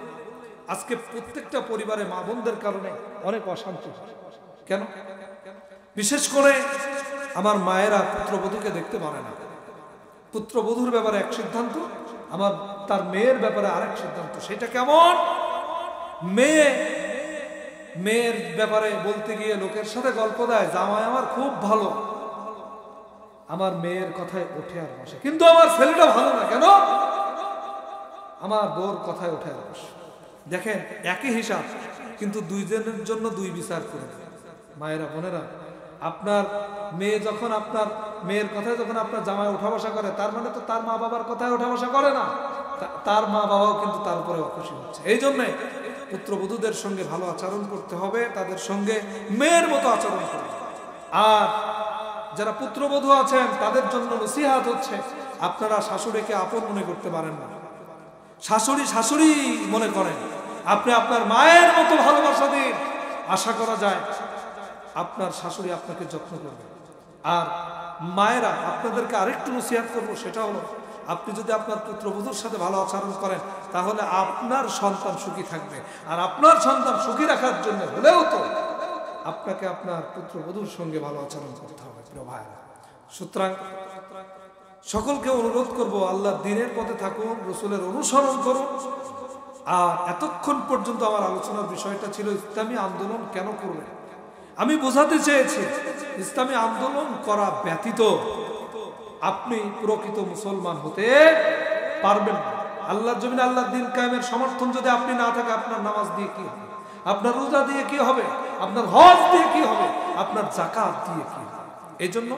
আজকে প্রত্যেকটা পরিবারে মা বোনদের কারণে অনেক অশান্তি। কেন? বিশেষ করে আমার মায়েরা পুত্রবধূকে দেখতে পারে না। পুত্রবধূর ব্যাপারে এক সিদ্ধান্ত, আমার তার মেয়ের ব্যাপারে আরেক সিদ্ধান্ত। সেটা কেমন? মেয়ের ব্যাপারে বলতে গিয়ে লোকের সাথে গল্প দেয়, জামাই আমার খুব ভালো, আমার মেয়ের কথায় ওঠে আর বসে, কিন্তু আমার ছেলেটা ভালো না। কেন? আমার বউর কথায় ওঠে আর বসে। দেখেন, একই হিসাব, কিন্তু দুইজনের জন্য দুই বিচার করে। মায়েরা বোনেরা, আপনার মেয়ে যখন আপনার মেয়ের কথায় যখন আপনার জামাই ওঠা বসা করে, তার মানে তো তার মা বাবার কথায় ওঠা বসা করে না, তার মা বাবাও কিন্তু তার উপরে অখুশি হচ্ছে। এই জন্যে পুত্রবধূদের সঙ্গে ভালো আচরণ করতে হবে, তাদের সঙ্গে মেয়ের মতো আচরণ করতে হবে। আর যারা পুত্রবধূ আছেন তাদের জন্য নসিহত হচ্ছে, আপনারা শাশুড়িকে আপন মনে করতে পারেন না, শাশুড়ি শাশুড়ি মনে করেন। আপনি আপনার মায়ের মতো ভালোবাসা দিন, আশা করা যায় আপনার শাশুড়ি আপনাকে যত্ন করবে। আর মায়েরা, আপনাদেরকে আরেকটু নসিহত করবো, সেটা হলো আপনি যদি আপনার পুত্রবধূর সাথে ভালো আচরণ করেন, তাহলে আপনার সন্তান সুখী থাকবে। আর আপনার সন্তান সুখী রাখার জন্য হলেও তো আপনাকে আপনার পুত্রবধূর সঙ্গে ভালো আচরণ করতে হবে, প্রিয় ভাইরা। সুতরাং সকলকে অনুরোধ করব, আল্লাহর দ্বীনের পথে থাকুন, রাসূলের অনুসরণ করুন। আর এতক্ষণ পর্যন্ত আমার আলোচনার বিষয়টা ছিল ইসলামী আন্দোলন কেন করবেন। আমি বোঝাতে চেয়েছি, ইসলামী আন্দোলন করা ব্যতীত আপনি প্রকৃত মুসলমান হতে পারবেন না। আল্লাহর জমিনে আল্লাহর দ্বীন কায়েমের সমর্থন যদি আপনি না থাকে, আপনার নামাজ দিয়ে কি হবে, আপনার রোজা দিয়ে কি হবে, আপনার হজ দিয়ে কি হবে, আপনার যাকাত দিয়ে কি হবে। এই জন্য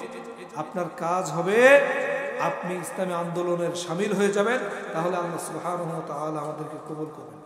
আপনার কাজ হবে, আপনি ইসলামী আন্দোলনের শামিল হয়ে যাবেন, তাহলে আল্লাহ সুবহানাহু ওয়া তাআলা আমাদেরকে কবুল করবেন।